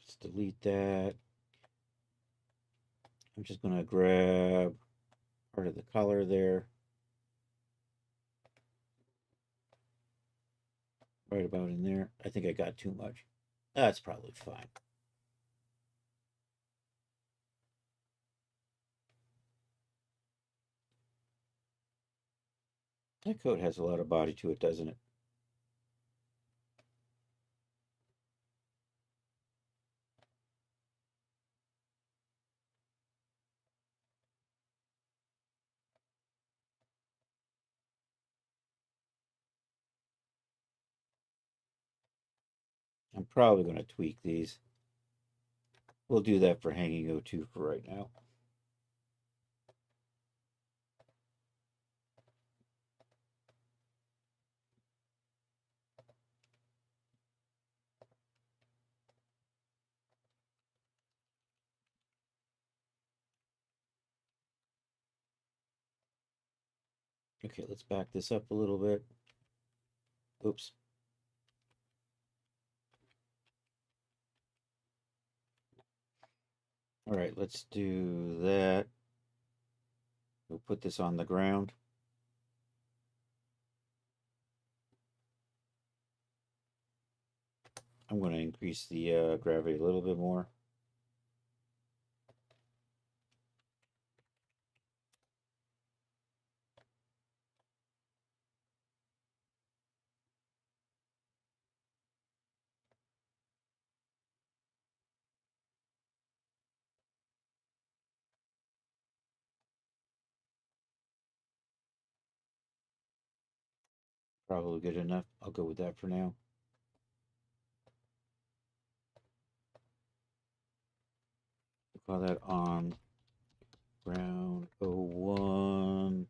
Just delete that. I'm just going to grab part of the color there. Right about in there. I think I got too much. That's probably fine. That coat has a lot of body to it, doesn't it? I'm probably going to tweak these. We'll do that for hanging O2 for right now. Okay, let's back this up a little bit. Oops. All right, let's do that. We'll put this on the ground. I'm going to increase the gravity a little bit more. Probably good enough. I'll go with that for now. Call that on ground 01.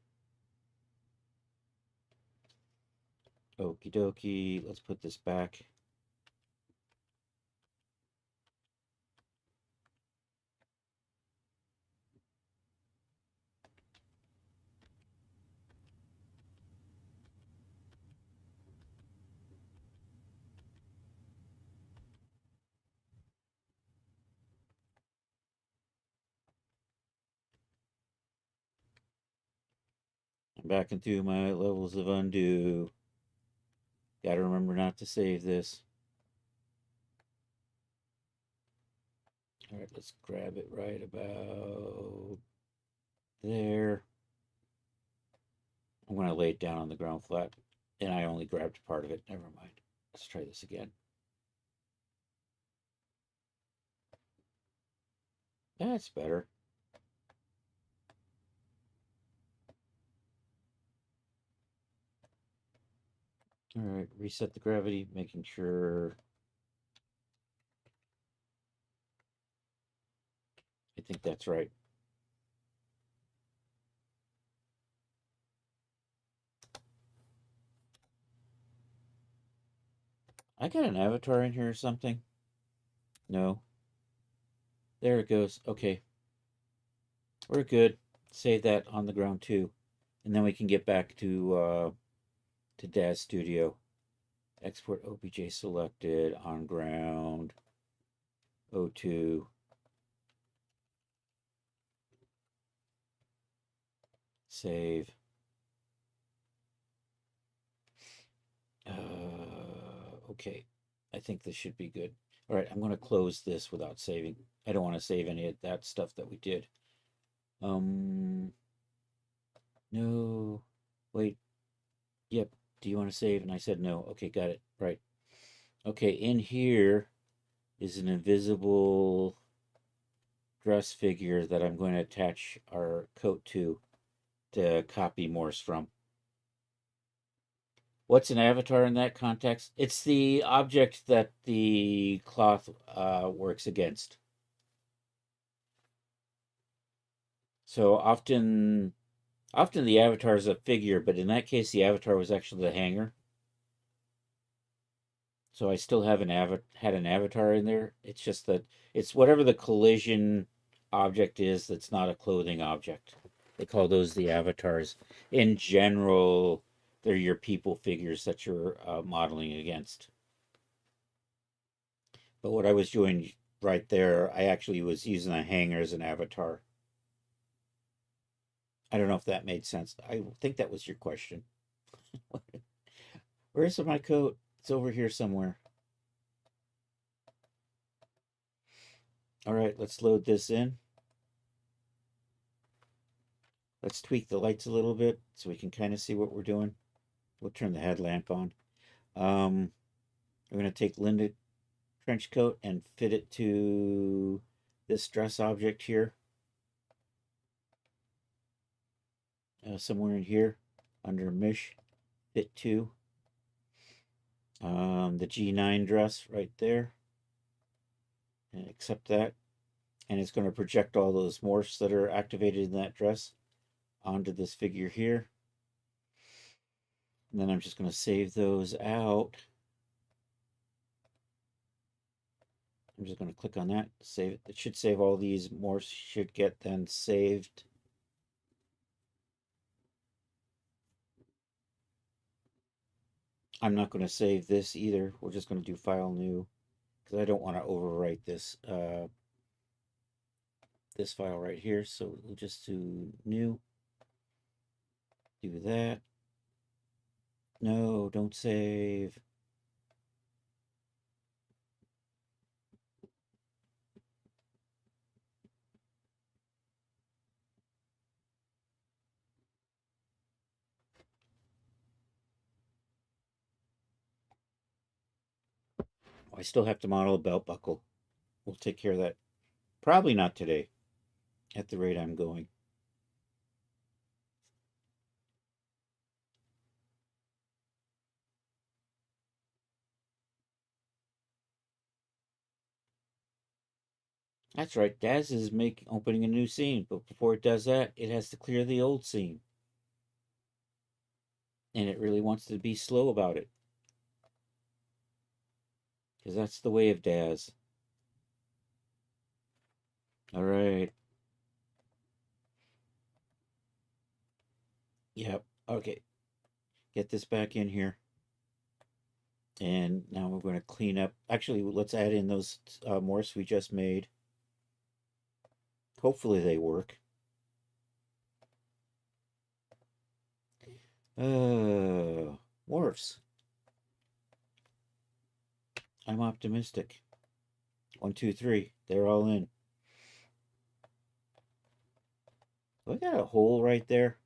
Okie dokie. Let's put this back. I'm back into my levels of undo. Gotta remember not to save this. All right, let's grab it right about there. I'm going to lay it down on the ground flat, and I only grabbed part of it. Never mind. Let's try this again. That's better. All right, reset the gravity, making sure. I think that's right. I got an avatar in here or something. No. There it goes. Okay. We're good. Save that on the ground too. And then we can get back to Daz Studio. Export OBJ selected on ground O2. Save. Okay. I think this should be good. All right, I'm going to close this without saving. I don't want to save any of that stuff that we did. No. Wait. Yep. Do you want to save? And I said no. Okay, got it. Right. Okay, in here is an invisible dress figure that I'm going to attach our coat to copy Morse from. What's an avatar in that context? It's the object that the cloth works against. So often the avatar is a figure, but in that case, the avatar was actually the hanger. So I still have had an avatar in there. It's just that it's whatever the collision object is that's not a clothing object. They call those the avatars. In general, they're your people figures that you're modeling against. But what I was doing right there, I actually was using a hanger as an avatar. I don't know if that made sense. I think that was your question. Where's my coat? It's over here somewhere. All right, let's load this in. Let's tweak the lights a little bit so we can kind of see what we're doing. We'll turn the headlamp on. Um, we're going to take Linda trench coat and fit it to this dress object here. Somewhere in here under Mish, fit to. The G9 dress right there. And accept that. And it's going to project all those morphs that are activated in that dress onto this figure here. And then I'm just going to save those out. I'm just going to click on that, save it. It should save all these morphs, should get then saved. I'm not going to save this either. We're just going to do file new because I don't want to overwrite this this file right here. So we'll just do new. Do that. No, don't save. I still have to model a belt buckle. We'll take care of that. Probably not today at the rate I'm going. That's right. Daz is opening a new scene, but before it does that, it has to clear the old scene. And it really wants to be slow about it. Because that's the way of Daz. All right. Yep. Okay. Get this back in here. And now we're going to clean up. Actually, let's add in those morphs we just made. Hopefully they work. Morphs. I'm optimistic. 1, 2, 3. They're all in. Do I got a hole right there?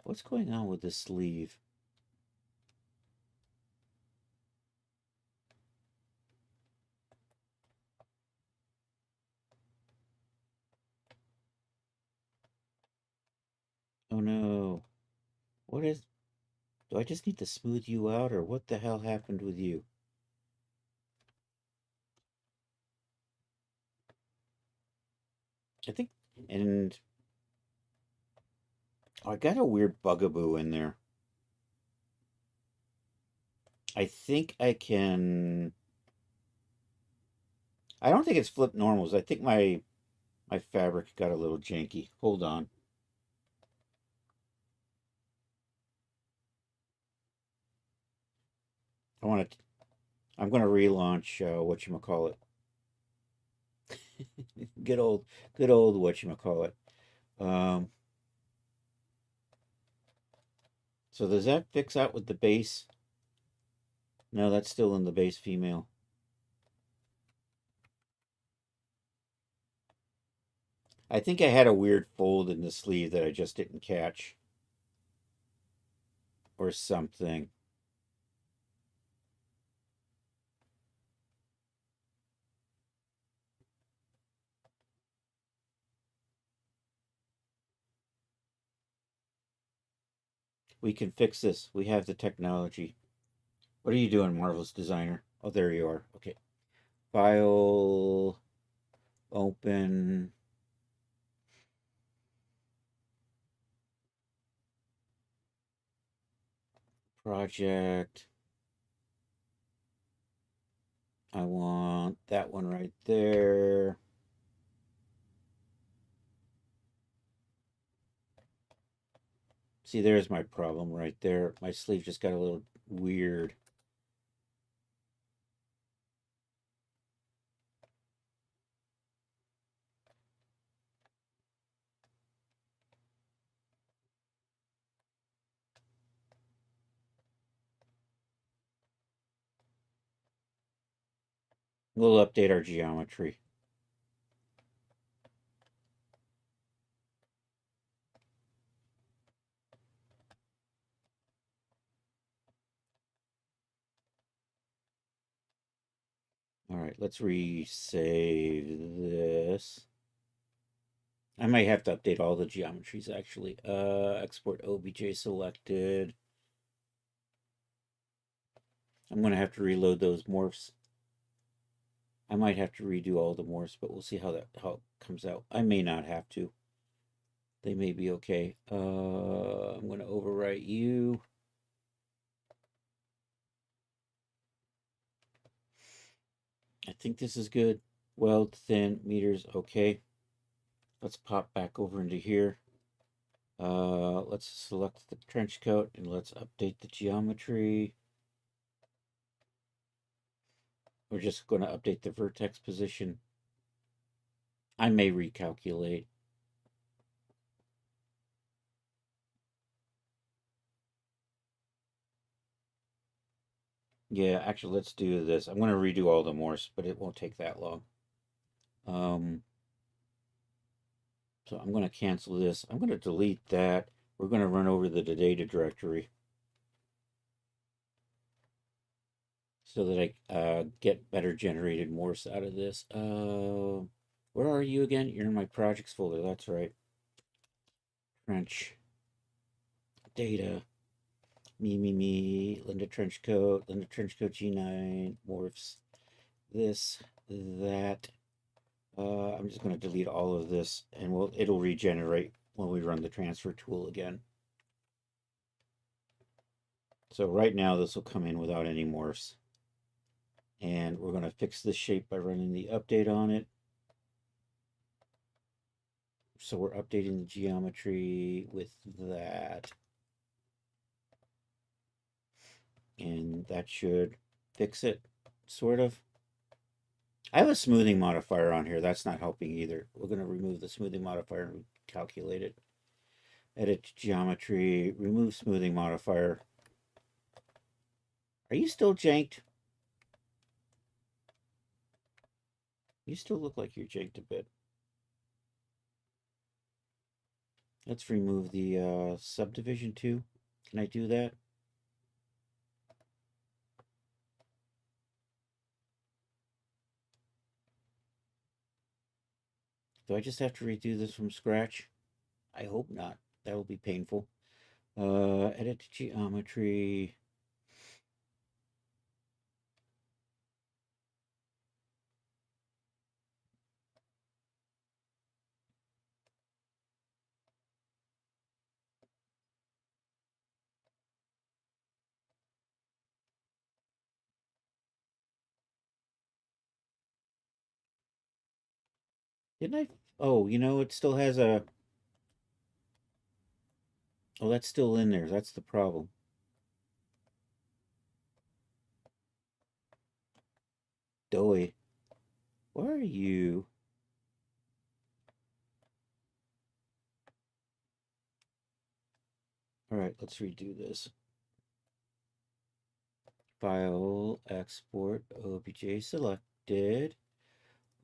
What's going on with this sleeve? Oh no. What is... Do I just need to smooth you out, or what the hell happened with you? I think... And... Oh, I got a weird bugaboo in there. I think I can... I don't think it's flip normals. I think my fabric got a little janky. Hold on. I want to... I'm going to relaunch whatchamacallit. Good old whatchamacallit. Um, so does that fix out with the base? No, that's still in the base female. I think I had a weird fold in the sleeve that I just didn't catch. Or something. We can fix this. We have the technology. What are you doing, Marvelous Designer? Oh, there you are. Okay. File, open. Project. I want that one right there. See, there's my problem right there. My sleeve just got a little weird. We'll update our geometry. All right, let's resave this. I might have to update all the geometries actually. Export OBJ selected. I'm gonna have to reload those morphs. I might have to redo all the morphs, but we'll see how it comes out. I may not have to. They may be okay. I'm gonna overwrite you. I think this is good. Weld thin meters, okay. Let's pop back over into here. Let's select the trench coat and let's update the geometry. We're just going to update the vertex position. I may recalculate. Yeah, actually, let's do this. I'm going to redo all the morphs, but it won't take that long. So I'm going to cancel this. I'm going to delete that. We're going to run over the data directory so that I get better generated morphs out of this. Where are you again? You're in my projects folder. That's right. Trench data. Me. Linda Trenchcoat. Linda Trenchcoat G9 morphs. This, that. I'm just going to delete all of this, and it'll regenerate when we run the transfer tool again. So right now this will come in without any morphs. And we're going to fix this shape by running the update on it. So we're updating the geometry with that. And that should fix it, sort of. I have a smoothing modifier on here. That's not helping either. We're going to remove the smoothing modifier and calculate it. Edit geometry, remove smoothing modifier. Are you still janked? You still look like you're janked a bit. Let's remove the subdivision too. Can I do that? Do I just have to redo this from scratch? I hope not. That will be painful. Edit geometry. Didn't I? Oh, it still has a. Oh, that's still in there. That's the problem. Doy, where are you? All right, let's redo this. File, export, OBJ selected.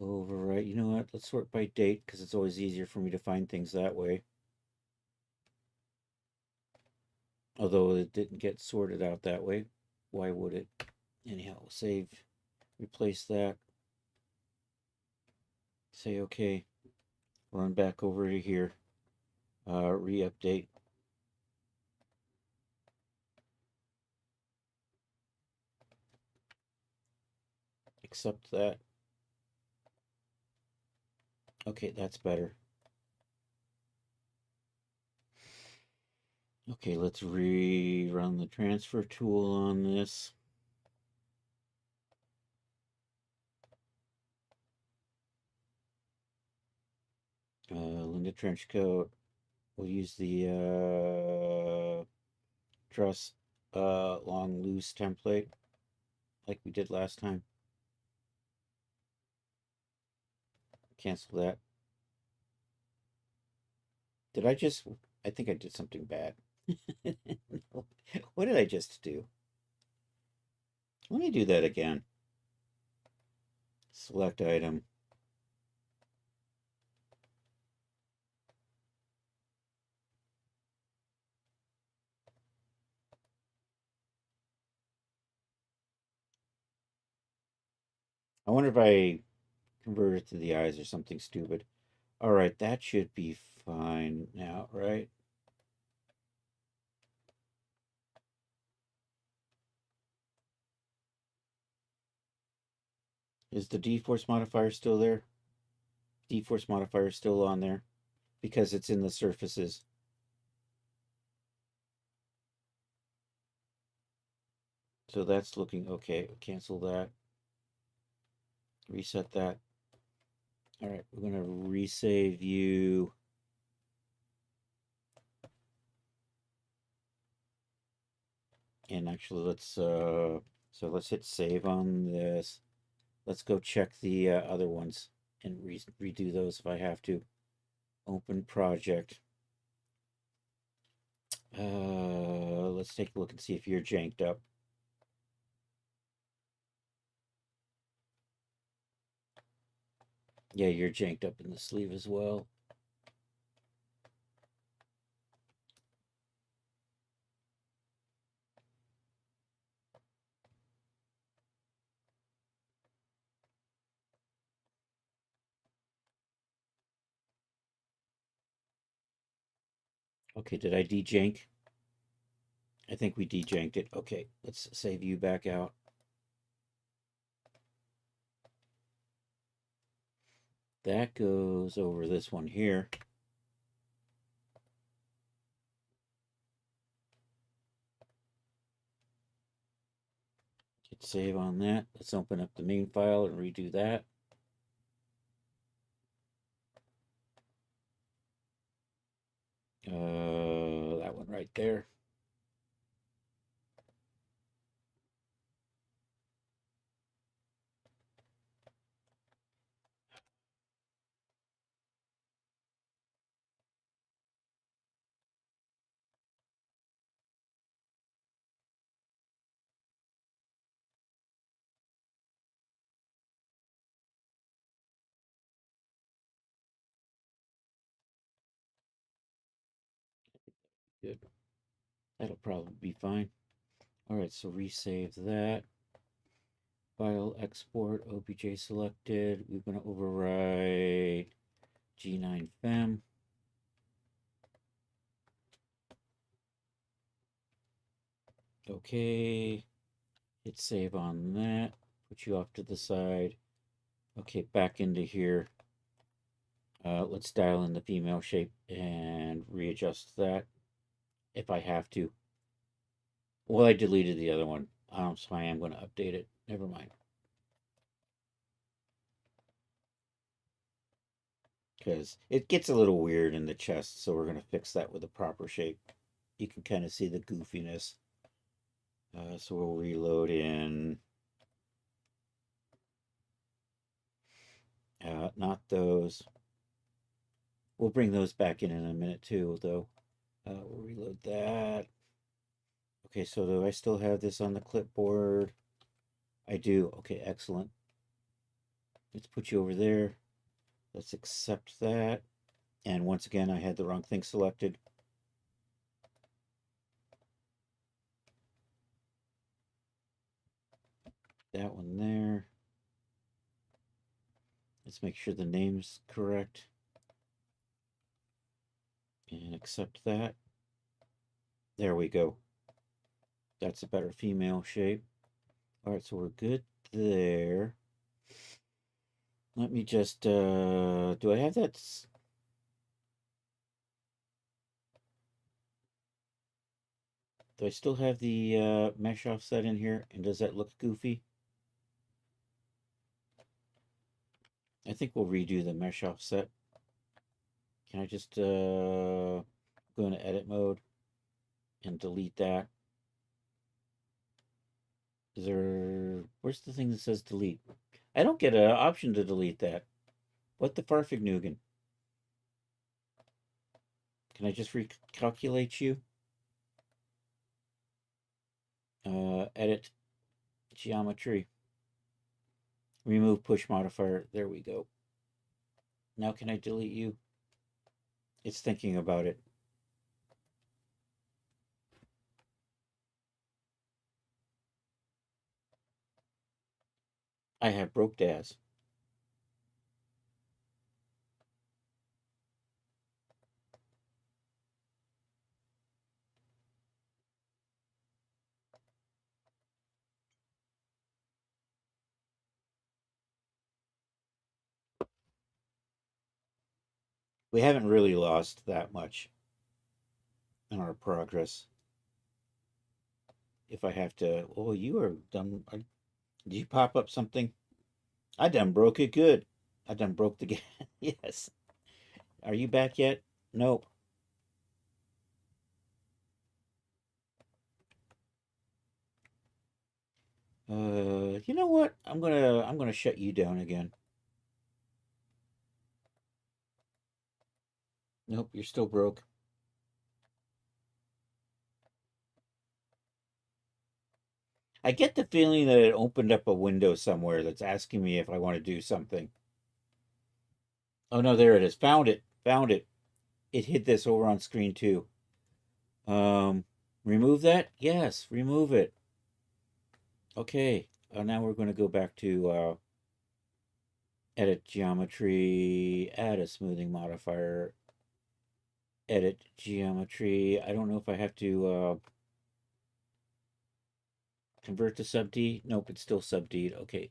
Overwrite. You know what? Let's sort by date because it's always easier for me to find things that way. Although it didn't get sorted out that way. Why would it? Anyhow, save, replace that. Say okay. Run back over to here. Re-update. Accept that. Okay, that's better. Okay, let's rerun the transfer tool on this. Linda Trenchcoat. We'll use the truss long loose template like we did last time. Cancel that. Did I just... I think I did something bad. What did I just do? Let me do that again. Select item. I wonder if I convert it to the eyes or something stupid. All right, that should be fine now, right? Is the D-force modifier still there? D-force modifier still on there because it's in the surfaces. So that's looking okay. Cancel that. Reset that. All right, we're gonna resave you. And actually, let's hit save on this. Let's go check the other ones and redo those if I have to. Open project. Let's take a look and see if you're janked up. Yeah, you're janked up in the sleeve as well. Okay, did I dejank? I think we dejanked it. Okay, let's save you back out. That goes over this one here. Hit save on that. Let's open up the main file and redo that. That one right there. Good. That'll probably be fine. All right, so resave that. File export, OBJ selected. We're going to override G9FEM. Okay. Hit save on that. Put you off to the side. Okay, back into here. Let's dial in the female shape and readjust that if I have to. Well, I deleted the other one, so I am going to update it. Never mind. Because it gets a little weird in the chest, so we're going to fix that with a proper shape. You can kind of see the goofiness. So we'll reload in. Not those. We'll bring those back in a minute too, though. We'll reload that. Okay, so do I still have this on the clipboard? I do. Okay, excellent. Let's put you over there. Let's accept that. And once again, I had the wrong thing selected. That one there. Let's make sure the name's correct. And accept that. There we go. That's a better female shape. All right, so we're good there. Let me just, do I have that? Do I still have the mesh offset in here? And does that look goofy? I think we'll redo the mesh offset. Can I just go into edit mode and delete that? Is there, where's the thing that says delete? I don't get an option to delete that. What the farfignugan? Can I just recalculate you? Edit geometry. Remove push modifier. There we go. Now can I delete you? It's thinking about it. I have broke Daz. We haven't really lost that much in our progress. If I have to, oh, you are done. Did you pop up something? I done broke it good. I done broke the game. Yes. Are you back yet? Nope. You know what? I'm gonna shut you down again. Nope, you're still broke. I get the feeling that it opened up a window somewhere that's asking me if I want to do something. Oh no, there it is. Found it. Found it. It hid this over on screen too. Um, remove that? Yes, remove it. Okay. Now we're going to go back to edit geometry, add a smoothing modifier, edit geometry. I don't know if I have to convert to sub D. Nope, it's still sub D. Okay.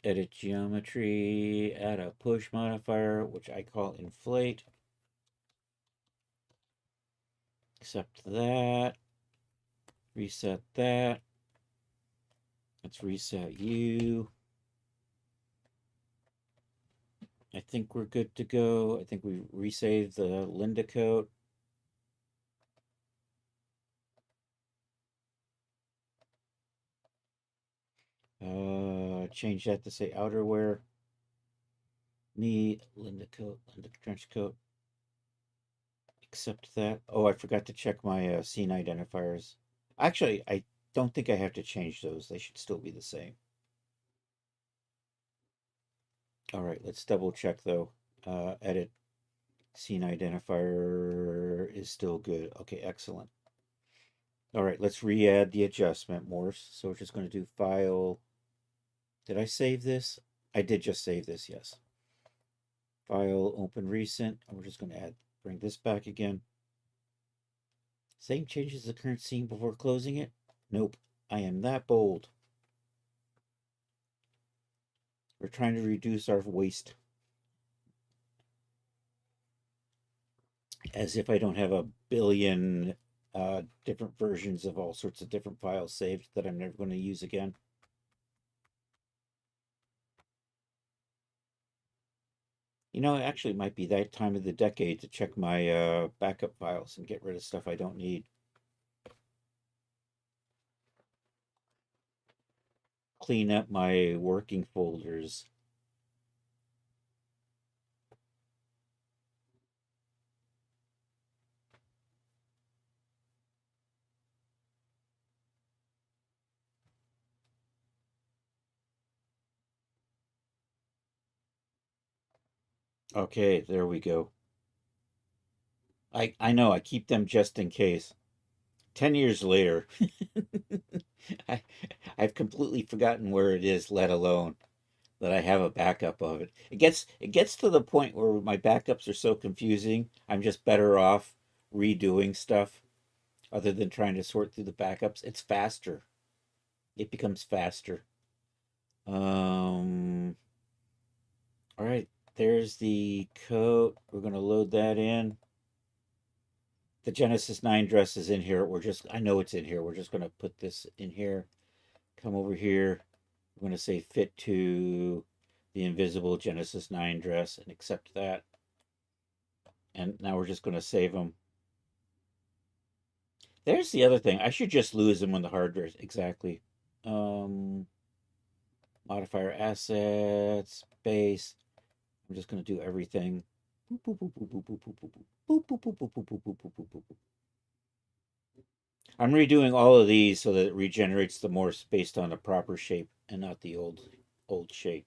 Edit geometry, add a push modifier, which I call inflate. Accept that. Reset that. Let's reset you. I think we're good to go. I think we resaved the Linda code. Change that to say outerwear. Knee, Linda coat, Linda trench coat. Accept that. Oh, I forgot to check my scene identifiers. Actually, I don't think I have to change those. They should still be the same. All right, let's double check though. Edit scene identifier is still good. Okay, excellent. All right, let's re-add the adjustment, Morse. So we're just going to do file. Did I save this? I did just save this, yes. File, open recent. And we're just going to bring this back again. Same changes the current scene before closing it? Nope. I am that bold. We're trying to reduce our waste. As if I don't have a billion different versions of all sorts of different files saved that I'm never going to use again. You know, actually, it might be that time of the decade to check my backup files and get rid of stuff I don't need. Clean up my working folders. Okay, there we go. I know, I keep them just in case. 10 years later, I, I've completely forgotten where it is, let alone that I have a backup of it. It gets to the point where my backups are so confusing, I'm just better off redoing stuff other than trying to sort through the backups. It's faster. It becomes faster. Um all right, there's the code. We're going to load that in. The Genesis 9 dress is in here. I know it's in here. We're just going to put this in here. Come over here. We're going to say fit to the invisible Genesis 9 dress and accept that. And now we're just going to save them. There's the other thing. I should just lose them on the hard drive. Exactly. Um, Modifier assets, base. I'm just going to do everything. I'm redoing all of these so that it regenerates the morse based on the proper shape and not the old shape.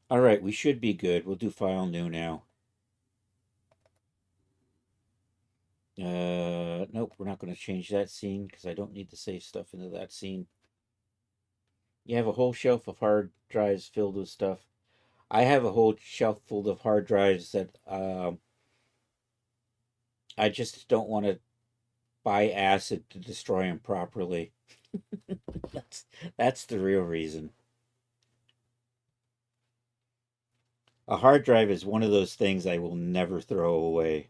All right, we should be good. We'll do file new now. Nope, we're not going to change that scene because I don't need to save stuff into that scene. You have a whole shelf of hard drives filled with stuff. I have a whole shelf full of hard drives that I just don't want to buy acid to destroy them properly. That's that's the real reason. A hard drive is one of those things I will never throw away.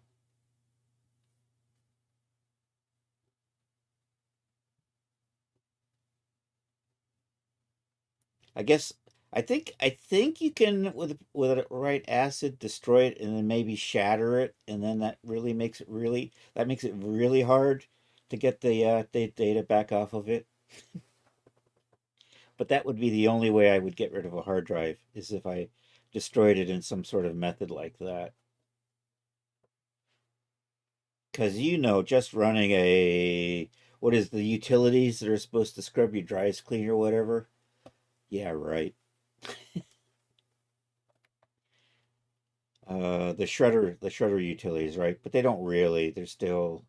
I think you can with the right acid destroy it and then maybe shatter it, and then that makes it really hard to get the data back off of it. But that would be the only way I would get rid of a hard drive, is if I destroyed it in some sort of method like that. Because just running what is the utilities that are supposed to scrub your drives clean or whatever? Yeah, right. The shredder utilities, right? But they don't really. They're still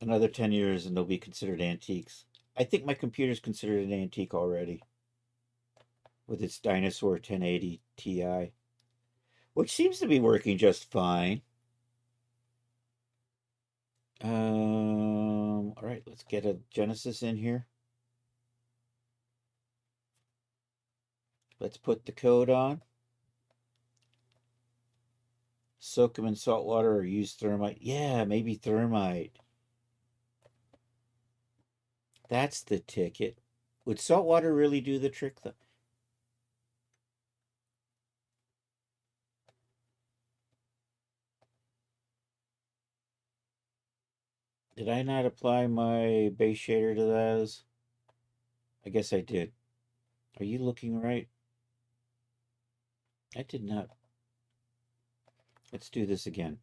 another 10 years and they'll be considered antiques. I think my computer's considered an antique already with its Dinosaur 1080 Ti, which seems to be working just fine. All right, let's get a Genesis in here. Let's put the code on. Soak them in salt water or use thermite. Yeah, maybe thermite. That's the ticket. Would salt water really do the trick, though? Did I not apply my base shader to those? I guess I did. Are you looking right? I did not. Let's do this again.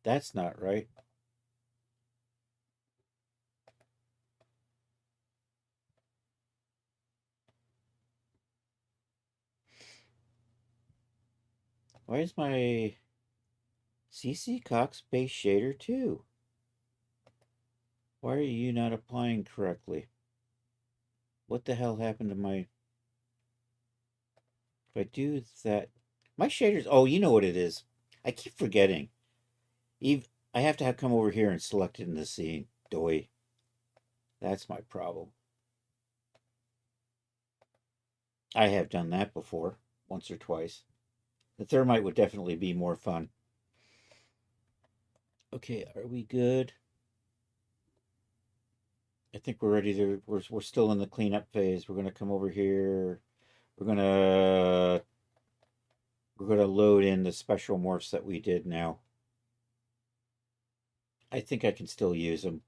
That's not right. Why is my CC Cox base shader too? Why are you not applying correctly? What the hell happened to my... If I do that... My shaders... Oh, you know what it is. I keep forgetting. Eve, I have to come over here and select it in the scene. Doy. That's my problem. I have done that before, once or twice. The thermite would definitely be more fun. Okay, are we good? I think we're ready to. We're still in the cleanup phase. We're gonna come over here. We're gonna we're gonna load in the special morphs that we did now. I think I can still use them.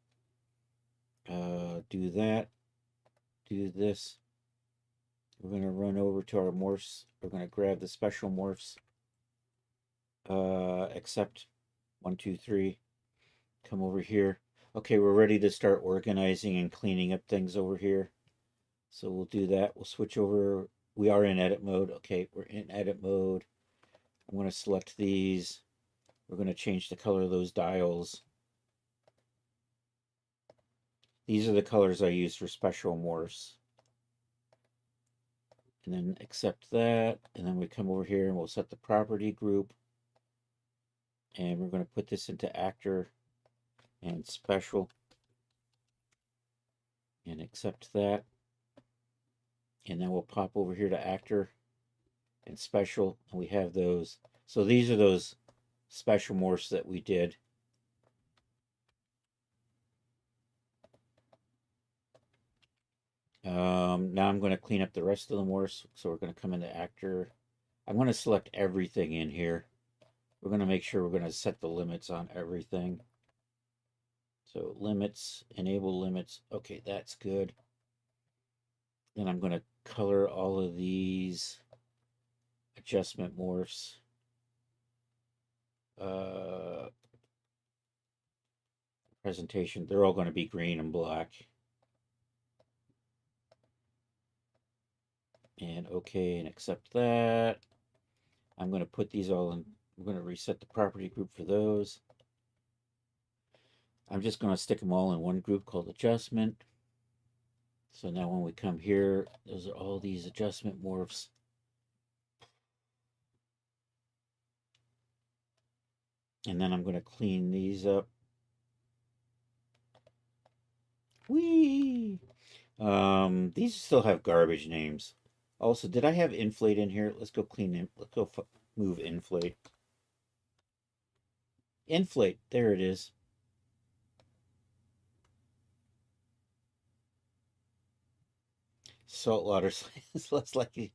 Do that. Do this. We're gonna run over to our morphs. We're gonna grab the special morphs. Accept 1, 2, 3. Come over here. Okay, we're ready to start organizing and cleaning up things over here. So we'll do that. We'll switch over. We are in edit mode. Okay, we're in edit mode. I'm going to select these. We're going to change the color of those dials. These are the colors I use for special morphs. And then accept that. And then we come over here and we'll set the property group. And we're going to put this into actor and special. And accept that. And then we'll pop over here to actor and special. And we have those. So these are those special morphs that we did. Now I'm going to clean up the rest of the morphs. So we're going to come into actor. I'm going to select everything in here. We're going to make sure we're going to set the limits on everything. So limits, enable limits. Okay, that's good. Then I'm going to color all of these adjustment morphs. Presentation, they're all going to be green and black. And okay, and accept that. I'm going to put these all in. We're going to reset the property group for those. I'm just going to stick them all in one group called adjustment. So now when we come here, those are all these adjustment morphs. And then I'm going to clean these up. Whee! These still have garbage names. Also, did I have inflate in here? Let's go clean it. Let's go move inflate. Inflate, there it is. Saltwater is less likely.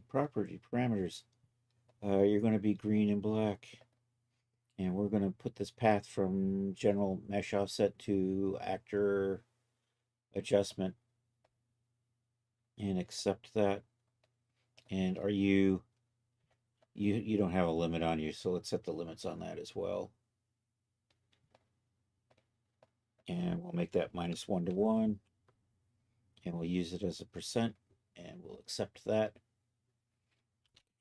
Property parameters. You're going to be green and black. And we're going to put this path from general mesh offset to actor adjustment and accept that. And are you don't have a limit on you, so let's set the limits on that as well. And we'll make that -1 to 1. And we'll use it as a percent. And we'll accept that.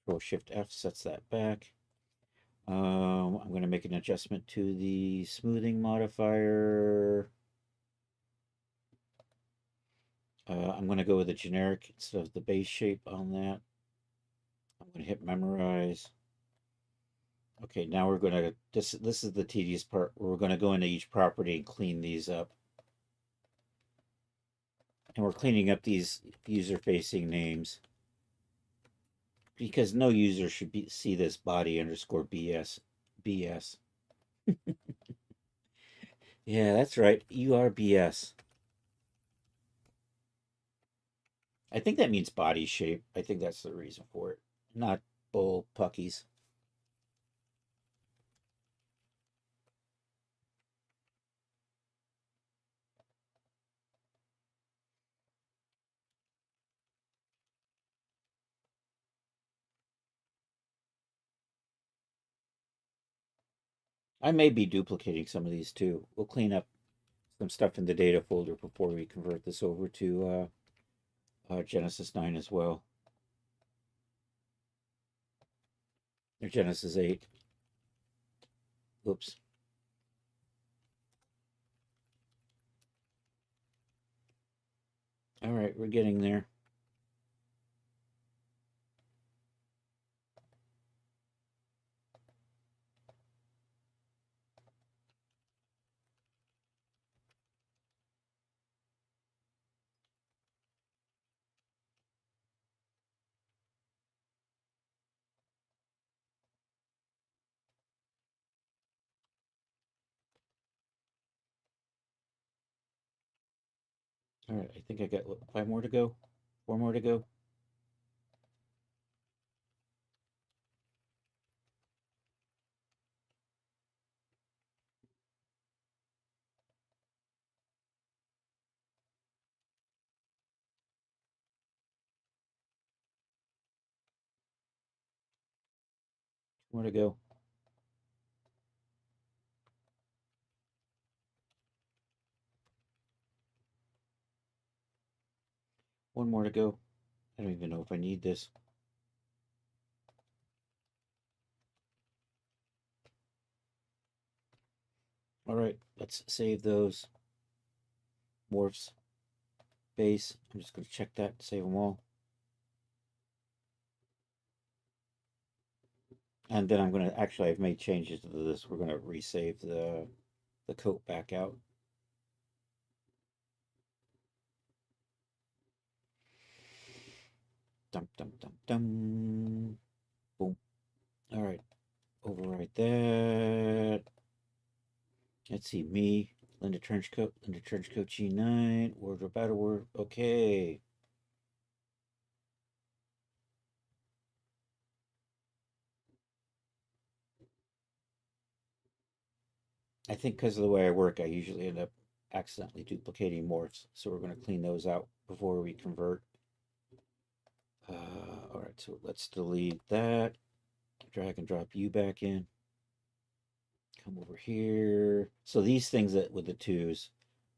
Control Shift F sets that back. I'm going to make an adjustment to the smoothing modifier. I'm going to go with a generic instead of the base shape on that. I'm going to hit memorize. Okay, now we're going to, this is the tedious part. We're going to go into each property and clean these up. And we're cleaning up these user-facing names because no user should see this body underscore BS. BS. Yeah, that's right. You are BS. I think that means body shape. I think that's the reason for it. Not bull puckies. I may be duplicating some of these too. We'll clean up some stuff in the data folder before we convert this over to Genesis 9 as well. Or Genesis 8. Oops. All right, we're getting there. All right, I think I got 5 more to go. 4 more to go. More to go. One more to go. I don't even know if I need this. All right, let's save those morphs. Base. I'm just going to check that, save them all. And then I'm going to, actually, I've made changes to this. We're going to resave the coat back out. Dum, dum, dum, dum. Boom. All right. Overwrite that. Let's see. Me, Linda Trenchcoat G9. Wardrobe battle word. Okay. I think because of the way I work, I usually end up accidentally duplicating morphs. So we're going to clean those out before we convert. All right, so let's delete that. Drag and drop you back in. Come over here. So these things that with the twos,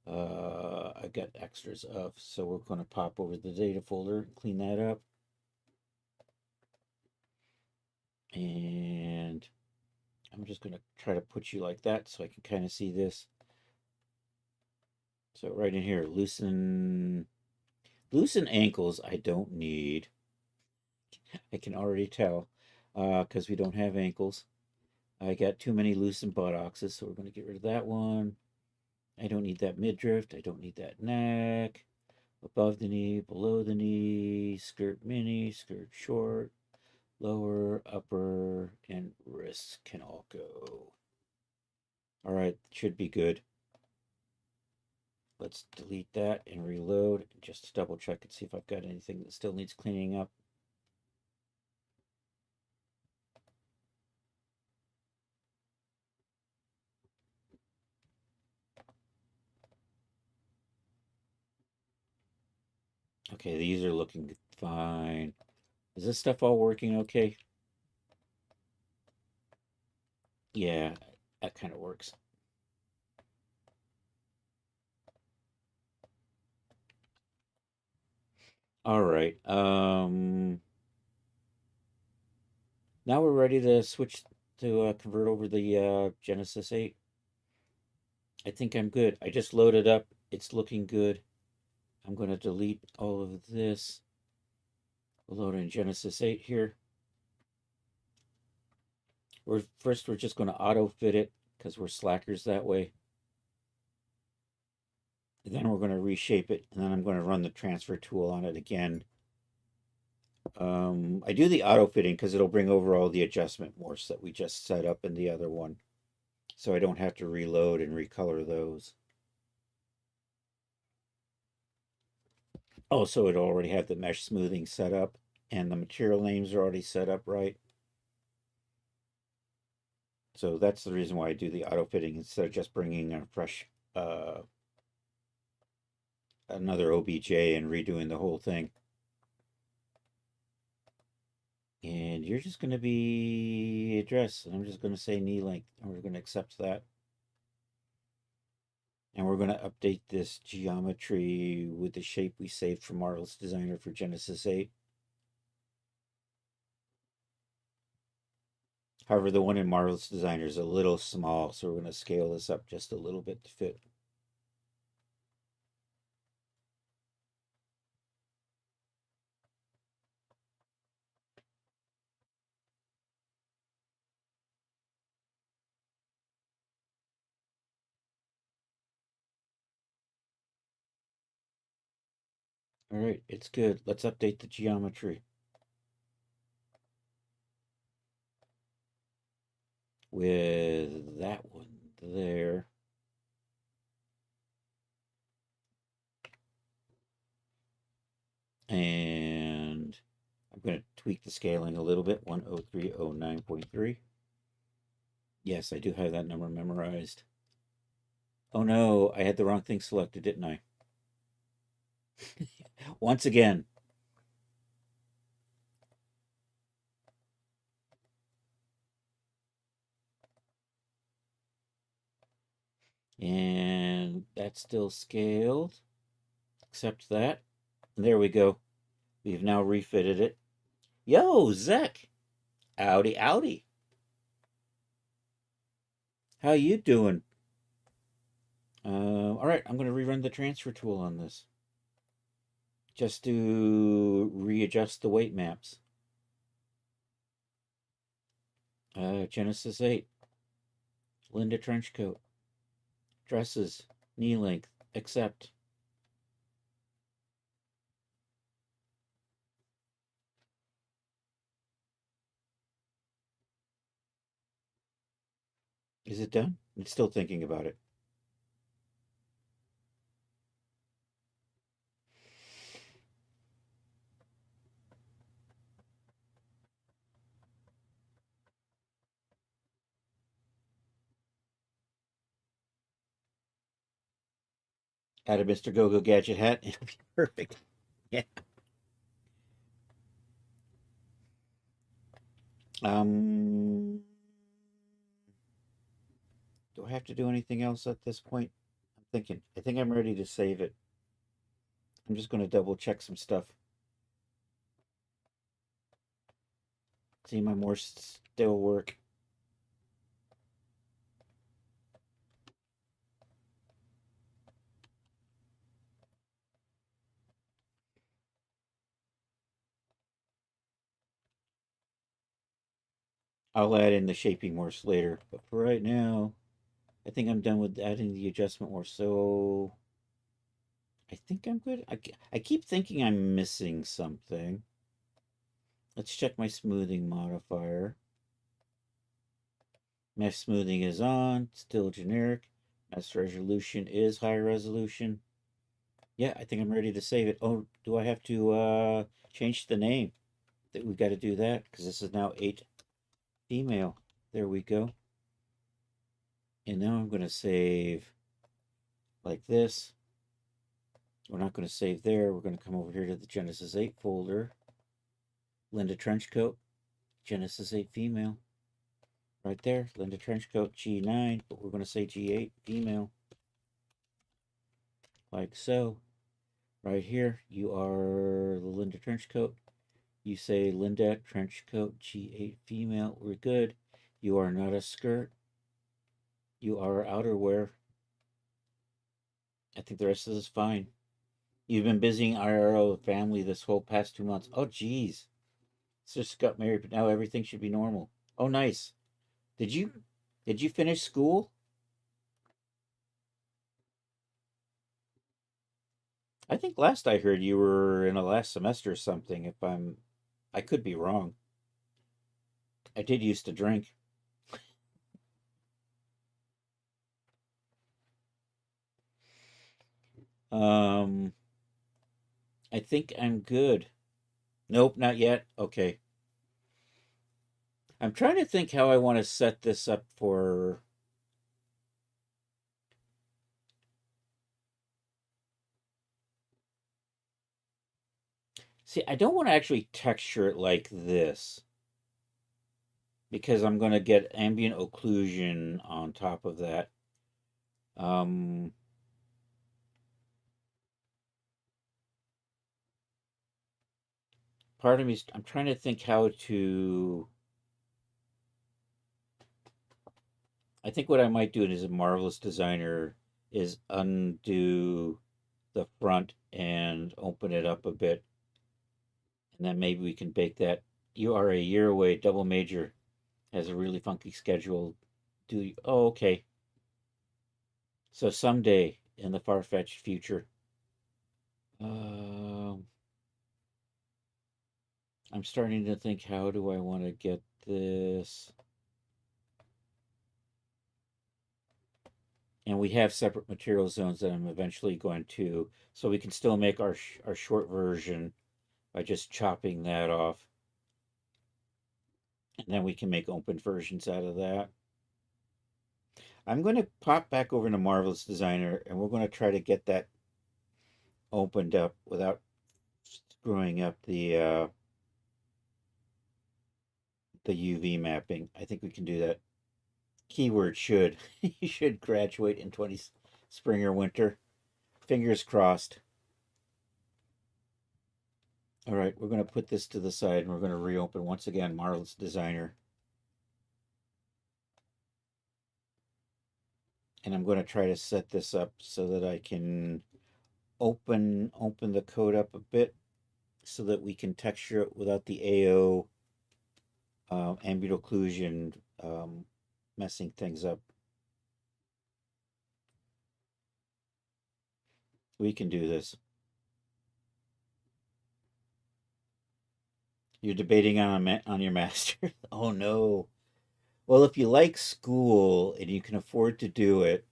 I got extras of. So we're going to pop over the data folder, clean that up. And I'm just going to try to put you like that so I can kind of see this. So right in here, loosen ankles I don't need. I can already tell because we don't have ankles. I got too many loosened buttocks, so we're going to get rid of that one. I don't need that midriff. I don't need that neck. Above the knee, below the knee, skirt mini, skirt short, lower, upper, and wrists can all go. All right, should be good. Let's delete that and reload just to double check and see if I've got anything that still needs cleaning up. Okay, these are looking fine. Is this stuff all working okay? Yeah, that kind of works. All right. Now we're ready to switch to convert over the Genesis 8. I think I'm good. I just loaded up. It's looking good. I'm going to delete all of this. We'll load in Genesis 8 here. We're just going to auto fit it because we're slackers that way. And then we're going to reshape it, and then I'm going to run the transfer tool on it again. I do the auto fitting because it'll bring over all the adjustment morphs that we just set up in the other one, so I don't have to reload and recolor those. Also, it already had the mesh smoothing set up, and the material names are already set up right. So that's the reason why I do the auto fitting instead of just bringing a fresh another OBJ and redoing the whole thing. And you're just going to be address, and I'm just going to say knee length, and we're going to accept that. And we're going to update this geometry with the shape we saved from Marvelous Designer for Genesis 8. However, the one in Marvelous Designer is a little small, so we're going to scale this up just a little bit to fit. All right, it's good. Let's update the geometry with that one there. And I'm going to tweak the scaling a little bit, 10309.3. Yes, I do have that number memorized. Oh no, I had the wrong thing selected, didn't I? Once again. And that's still scaled. Accept that. And there we go. We've now refitted it. Yo, Zek. Howdy, howdy. How you doing? All right, I'm going to rerun the transfer tool on this. Just to readjust the weight maps. Genesis 8. Linda Trenchcoat. Dresses. Knee length. Accept. Is it done? It's still thinking about it. Add a Mr. Go-Go Gadget hat. It'll be perfect. Yeah. Do I have to do anything else at this point? I'm thinking. I think I'm ready to save it. I'm just going to double check some stuff. See my more still work. I'll add in the shaping morse later, but for right now, I think I'm done with adding the adjustment morse. So I think I'm good. I keep thinking I'm missing something. Let's check my smoothing modifier. Mesh smoothing is on, still generic. Mesh resolution is high resolution. Yeah, I think I'm ready to save it. Oh, do I have to change the name? We've got to do that because this is now 8 female. There we go. And now I'm going to save like this. We're not going to save there. We're going to come over here to the Genesis 8 folder. Linda Trenchcoat, Genesis 8 female. Right there, Linda Trenchcoat G9, but we're going to say G8 female. Like so. Right here, you are the Linda Trenchcoat. You say Linda Trenchcoat G8 female. We're good. You are not a skirt. You are outerwear. I think the rest of this is fine. You've been busying IRO family this whole past 2 months. Oh, geez. Just got married, but now everything should be normal. Oh, nice. Did you finish school? I think last I heard you were in the last semester or something. I could be wrong. I did used to drink. Um, I think I'm good. Nope, not yet. Okay. I'm trying to think how I want to set this up for. See, I don't want to actually texture it like this because I'm going to get ambient occlusion on top of that. Um, Part of me, I'm trying to think how to. I think what I might do as a Marvelous Designer is undo the front and open it up a bit, and then maybe we can bake that. You are a year away. Double major has a really funky schedule. Do you? Oh, okay. So someday in the far-fetched future, um, I'm starting to think, how do I want to get this? And we have separate material zones that I'm eventually going to, so we can still make our short version by just chopping that off, and then we can make open versions out of that. I'm going to pop back over to Marvelous Designer, and we're going to try to get that opened up without screwing up the UV mapping. I think we can do that. Keyword should. You should graduate in 20 spring or winter. Fingers crossed. All right, we're going to put this to the side and we're going to reopen once again Marvelous Designer. And I'm going to try to set this up so that I can open the code up a bit so that we can texture it without the AO ambient occlusion messing things up. We can do this. You're debating on your master. Oh no. Well, if you like school and you can afford to do it,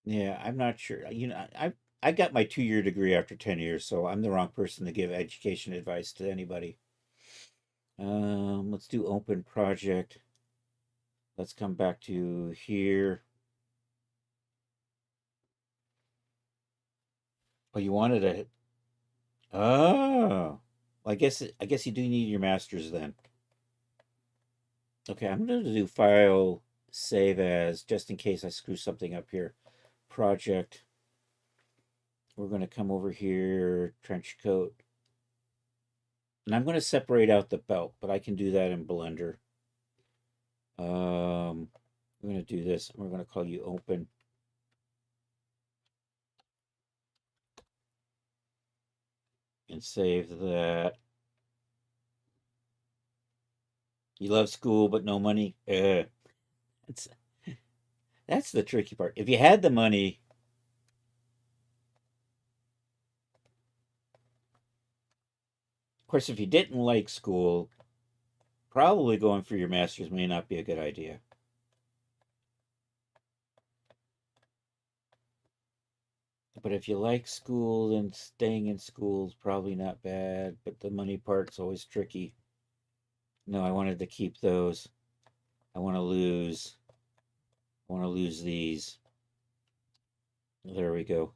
yeah, I'm not sure. I got my 2-year degree after 10 years, so I'm the wrong person to give education advice to anybody. Let's do open project. Let's come back to here. Oh, you wanted a. Oh, well, I guess you do need your master's then. Okay, I'm going to do file save as just in case I screw something up here. Project. We're going to come over here, trench coat. And I'm going to separate out the belt, but I can do that in Blender. We're going to do this. We're going to call you open. And save that. You love school, but no money. It's, that's the tricky part. If you had the money, of course, if you didn't like school, probably going for your master's may not be a good idea. But if you like school, then staying in school is probably not bad. But the money part's always tricky. No, I wanted to keep those. I want to lose. I want to lose these. There we go.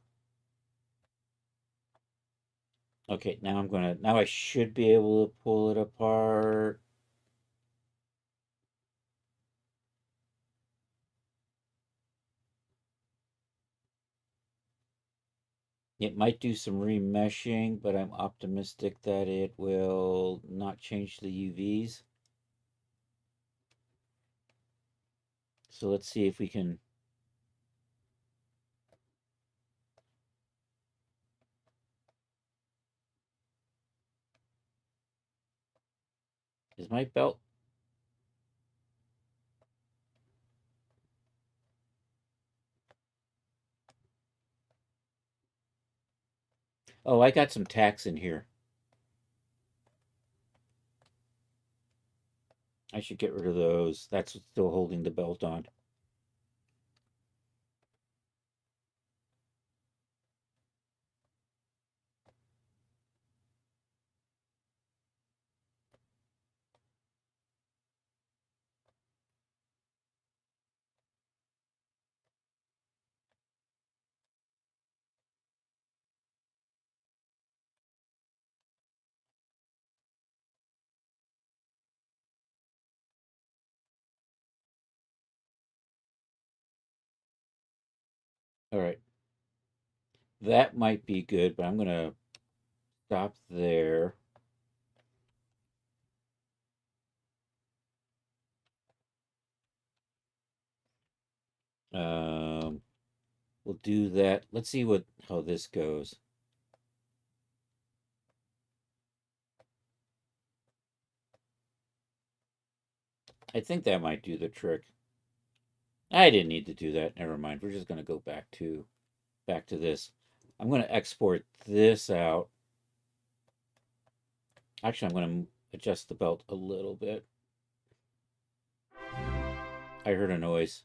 Okay, now I should be able to pull it apart. It might do some remeshing, but I'm optimistic that it will not change the UVs. So let's see if we can. Is my belt? Oh, I got some tacks in here. I should get rid of those. That's what's still holding the belt on. All right. That might be good, but I'm going to stop there. Um, we'll do that. Let's see how this goes. I think that might do the trick. I didn't need to do that. Never mind. We're just going to go back to this. I'm going to export this out. Actually, I'm going to adjust the belt a little bit. I heard a noise.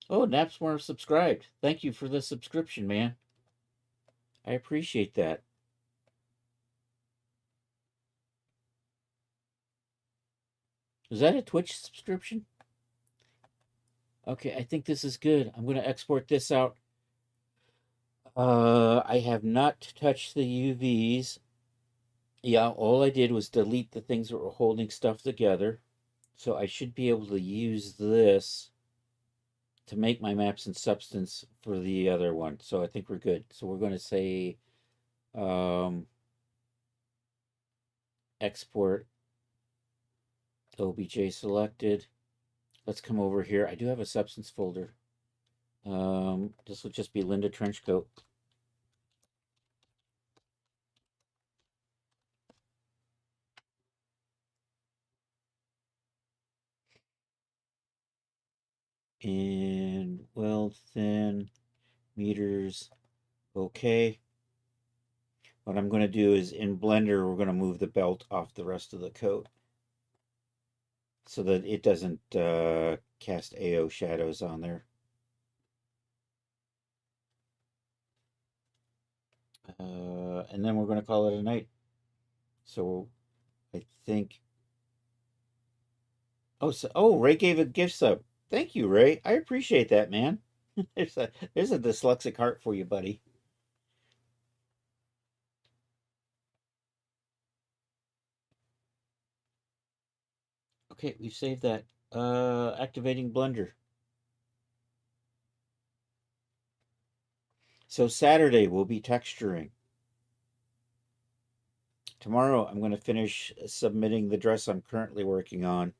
Oh, Napsmore subscribed. Thank you for the subscription, man. I appreciate that. Is that a Twitch subscription? Okay, I think this is good. I'm going to export this out. I have not touched the UVs. Yeah, all I did was delete the things that were holding stuff together. So I should be able to use this to make my maps in Substance for the other one. So I think we're good. So we're going to say export OBJ selected. Let's come over here. I do have a Substance folder. This will just be Linda Trenchcoat. And well thin meters. Okay. What I'm going to do is in Blender, we're going to move the belt off the rest of the coat so that it doesn't cast AO shadows on there. And then we're going to call it a night. So I think. Oh, Ray gave a gift sub. Thank you, Ray. I appreciate that, man. There's a dyslexic heart for you, buddy. Okay, we've saved that. Activating Blender. So Saturday we'll be texturing. Tomorrow I'm going to finish submitting the dress I'm currently working on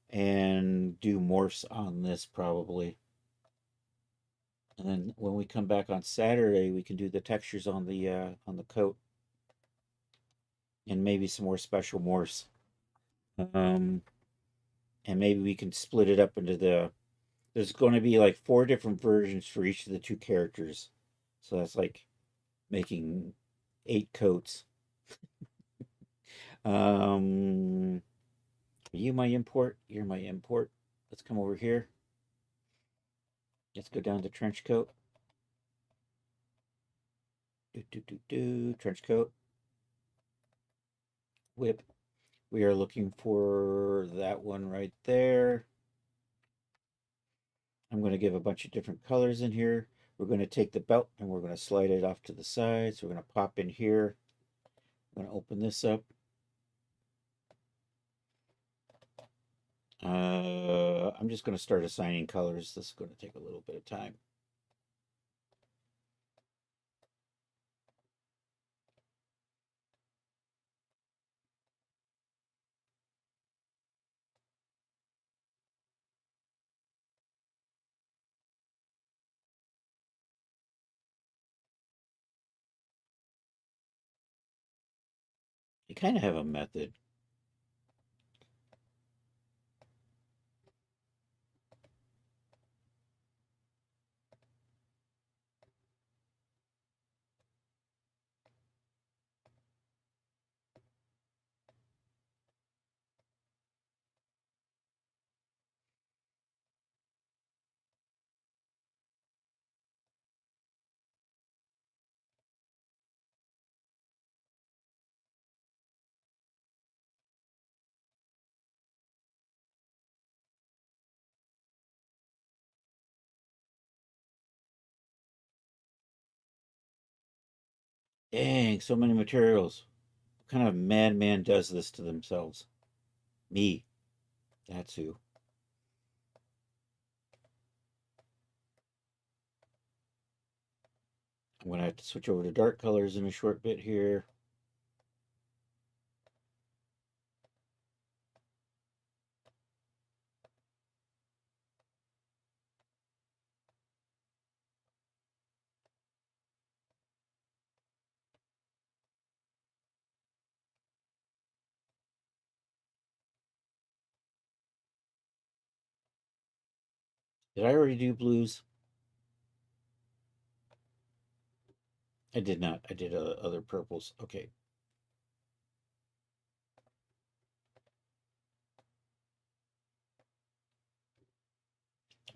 and do morphs on this probably. And then when we come back on Saturday, we can do the textures on the coat and maybe some more special morphs. Um, and maybe we can split it up into there's going to be like 4 different versions for each of the 2 characters. So that's like making 8 coats. Are you my import? You're my import. Let's come over here. Let's go down to trench coat. Trench coat. Whip. We are looking for that one right there. I'm going to give a bunch of different colors in here. We're going to take the belt and we're going to slide it off to the side. So we're going to pop in here. I'm going to open this up. I'm just going to start assigning colors. This is going to take a little bit of time. You kind of have a method. Dang, so many materials. What kind of madman does this to themselves? Me. That's who. I'm going to have to switch over to dark colors in a short bit here. Did I already do blues? I did not. I did other purples. Okay.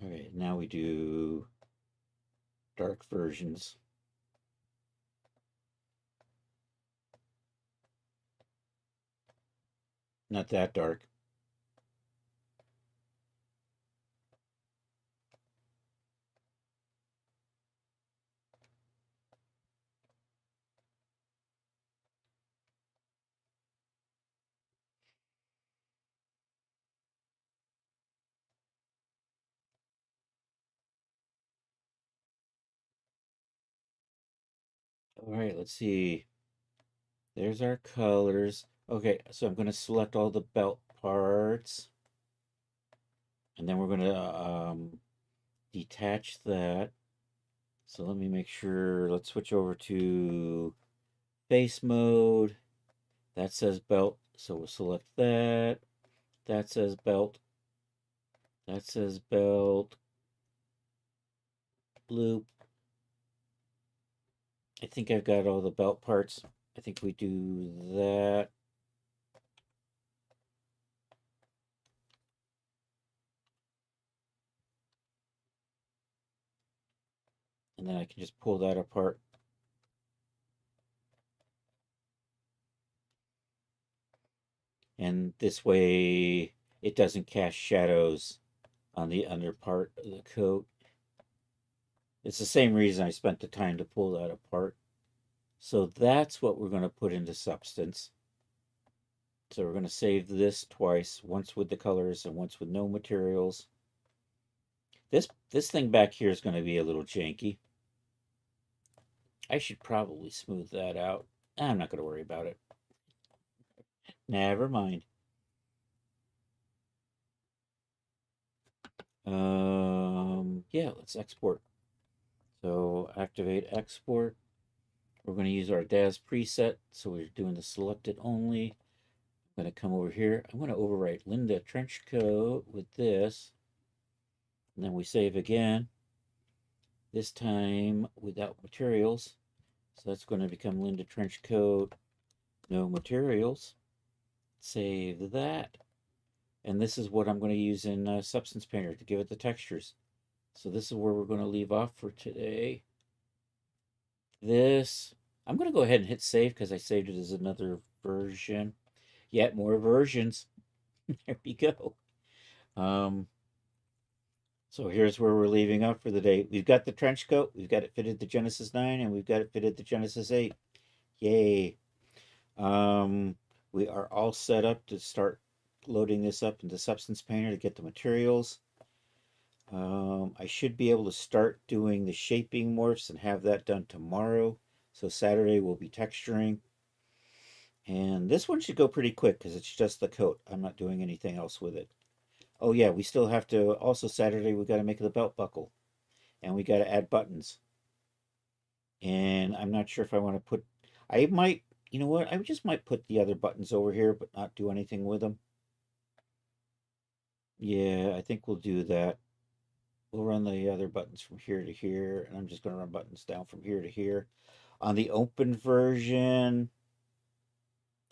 Okay, now we do dark versions. Not that dark. All right, let's see. There's our colors. Okay, so I'm going to select all the belt parts. And then we're going to detach that. So let me make sure. Let's switch over to face mode. That says belt. So we'll select that. That says belt. That says belt. Loop. I think I've got all the belt parts. I think we do that. And then I can just pull that apart. And this way it doesn't cast shadows on the under part of the coat. It's the same reason I spent the time to pull that apart. So that's what we're going to put into substance. So we're going to save this twice, once with the colors and once with no materials. This thing back here is going to be a little janky. I should probably smooth that out. I'm not going to worry about it. Never mind. Yeah, let's export. So activate export. We're going to use our DAZ preset. So we're doing the selected only. I'm going to come over here. I'm going to overwrite Linda Trenchcoat with this. And then we save again. This time without materials. So that's going to become Linda Trenchcoat, no materials. Save that. And this is what I'm going to use in Substance Painter to give it the textures. So this is where we're going to leave off for today. This, I'm going to go ahead and hit save because I saved it as another version. Yet more versions. There we go. So here's where we're leaving off for the day. We've got the trench coat, we've got it fitted to Genesis 9, and we've got it fitted to Genesis 8. Yay. We are all set up to start loading this up into Substance Painter to get the materials. I should be able to start doing the shaping morphs and have that done tomorrow. So Saturday we'll be texturing. And this one should go pretty quick because it's just the coat. I'm not doing anything else with it. Oh yeah, we still have to, also Saturday we got to make the belt buckle. And we got to add buttons. And I'm not sure if I want to put, I might, you know what, I just might put the other buttons over here but not do anything with them. Yeah, I think we'll do that. We'll run the other buttons from here to here, and I'm just going to run buttons down from here to here. On the open version,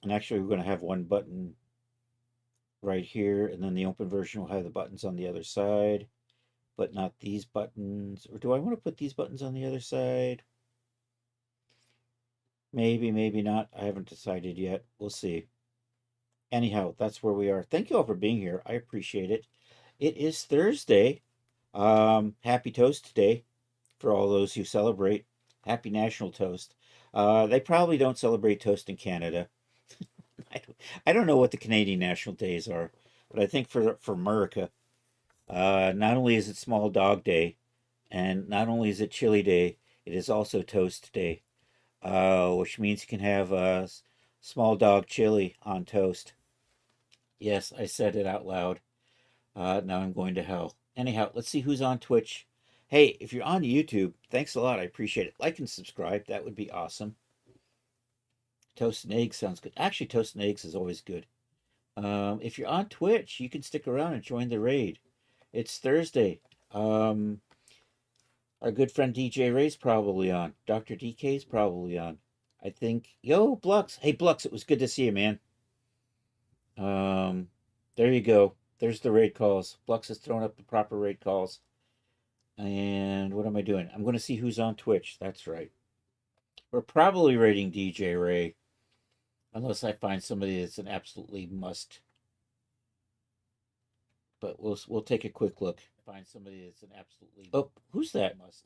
and actually we're going to have one button right here, and then the open version will have the buttons on the other side, but not these buttons. Or do I want to put these buttons on the other side? Maybe, maybe not. I haven't decided yet. We'll see. Anyhow, that's where we are. Thank you all for being here. I appreciate it. It is Thursday. Happy Toast Day for all those who celebrate. Happy National Toast. They probably don't celebrate toast in Canada. I don't know what the Canadian national days are, but I think for America, not only is it Small Dog Day, and not only is it Chili Day, it is also Toast Day, which means you can have small dog chili on toast. Yes, I said it out loud. Now I'm going to hell. Anyhow, let's see who's on Twitch. Hey, if you're on YouTube, thanks a lot. I appreciate it. Like and subscribe. That would be awesome. Toast and eggs sounds good. Actually, toast and eggs is always good. If you're on Twitch, you can stick around and join the raid. It's Thursday. Our good friend DJ Ray's probably on. Dr. DK's probably on. I think. Yo, Blux. Hey, Blux, it was good to see you, man. There you go. There's the raid calls. Blux has thrown up the proper raid calls. And what am I doing? I'm going to see who's on Twitch. That's right. We're probably rating DJ Ray. Unless I find somebody that's an absolutely must. But we'll take a quick look. Find somebody that's an absolutely who's that? Must.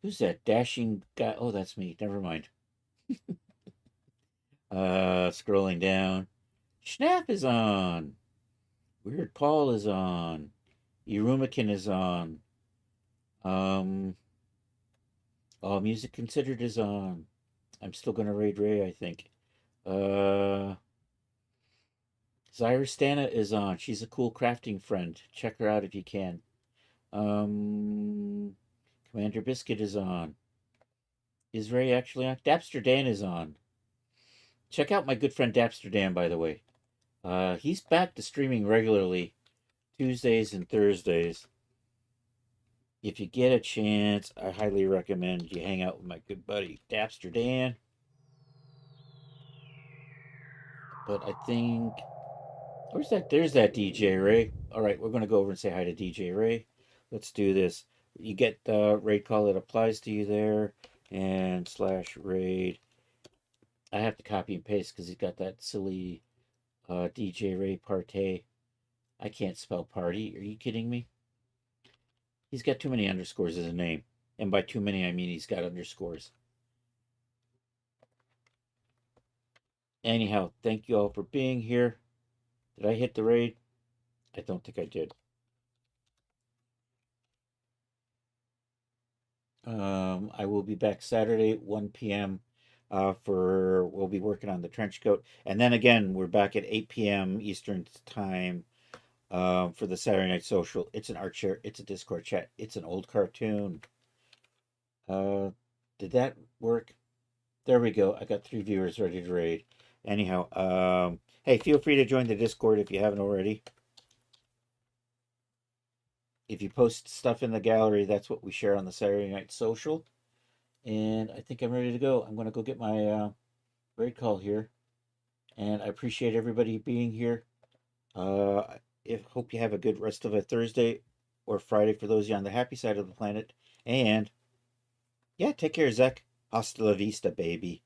Who's that dashing guy? Oh, that's me. Never mind. Scrolling down. Schnapp is on. Weird Paul is on. Irumakin is on. All Music Considered is on. I'm still gonna raid Ray, I think. Zyra Stana is on. She's a cool crafting friend. Check her out if you can. Commander Biscuit is on. Is Ray actually on? Dapster Dan is on. Check out my good friend Dapster Dan, by the way. He's back to streaming regularly Tuesdays and Thursdays. If you get a chance, I highly recommend you hang out with my good buddy Dapster Dan. But I think where's that? There's that DJ Ray. All right, we're gonna go over and say hi to DJ Ray. Let's do this. You get the raid call that applies to you there, and /raid. I have to copy and paste because he's got that silly DJ Ray Partey. I can't spell party. Are you kidding me? He's got too many underscores as a name. And by too many, I mean he's got underscores. Anyhow, thank you all for being here. Did I hit the raid? I don't think I did. I will be back Saturday, 1 p.m. We'll be working on the trench coat. And then again, we're back at 8 p.m. Eastern time for the Saturday Night Social. It's an art share, it's a Discord chat, it's an old cartoon. Uh, did that work? There we go. I got 3 viewers ready to raid. Anyhow, hey, feel free to join the Discord if you haven't already. If you post stuff in the gallery, that's what we share on the Saturday Night Social. And I think I'm ready to go. I'm going to go get my raid call here. And I appreciate everybody being here. Hope you have a good rest of a Thursday or Friday for those of you on the happy side of the planet. And yeah, take care, Zach. Hasta la vista, baby.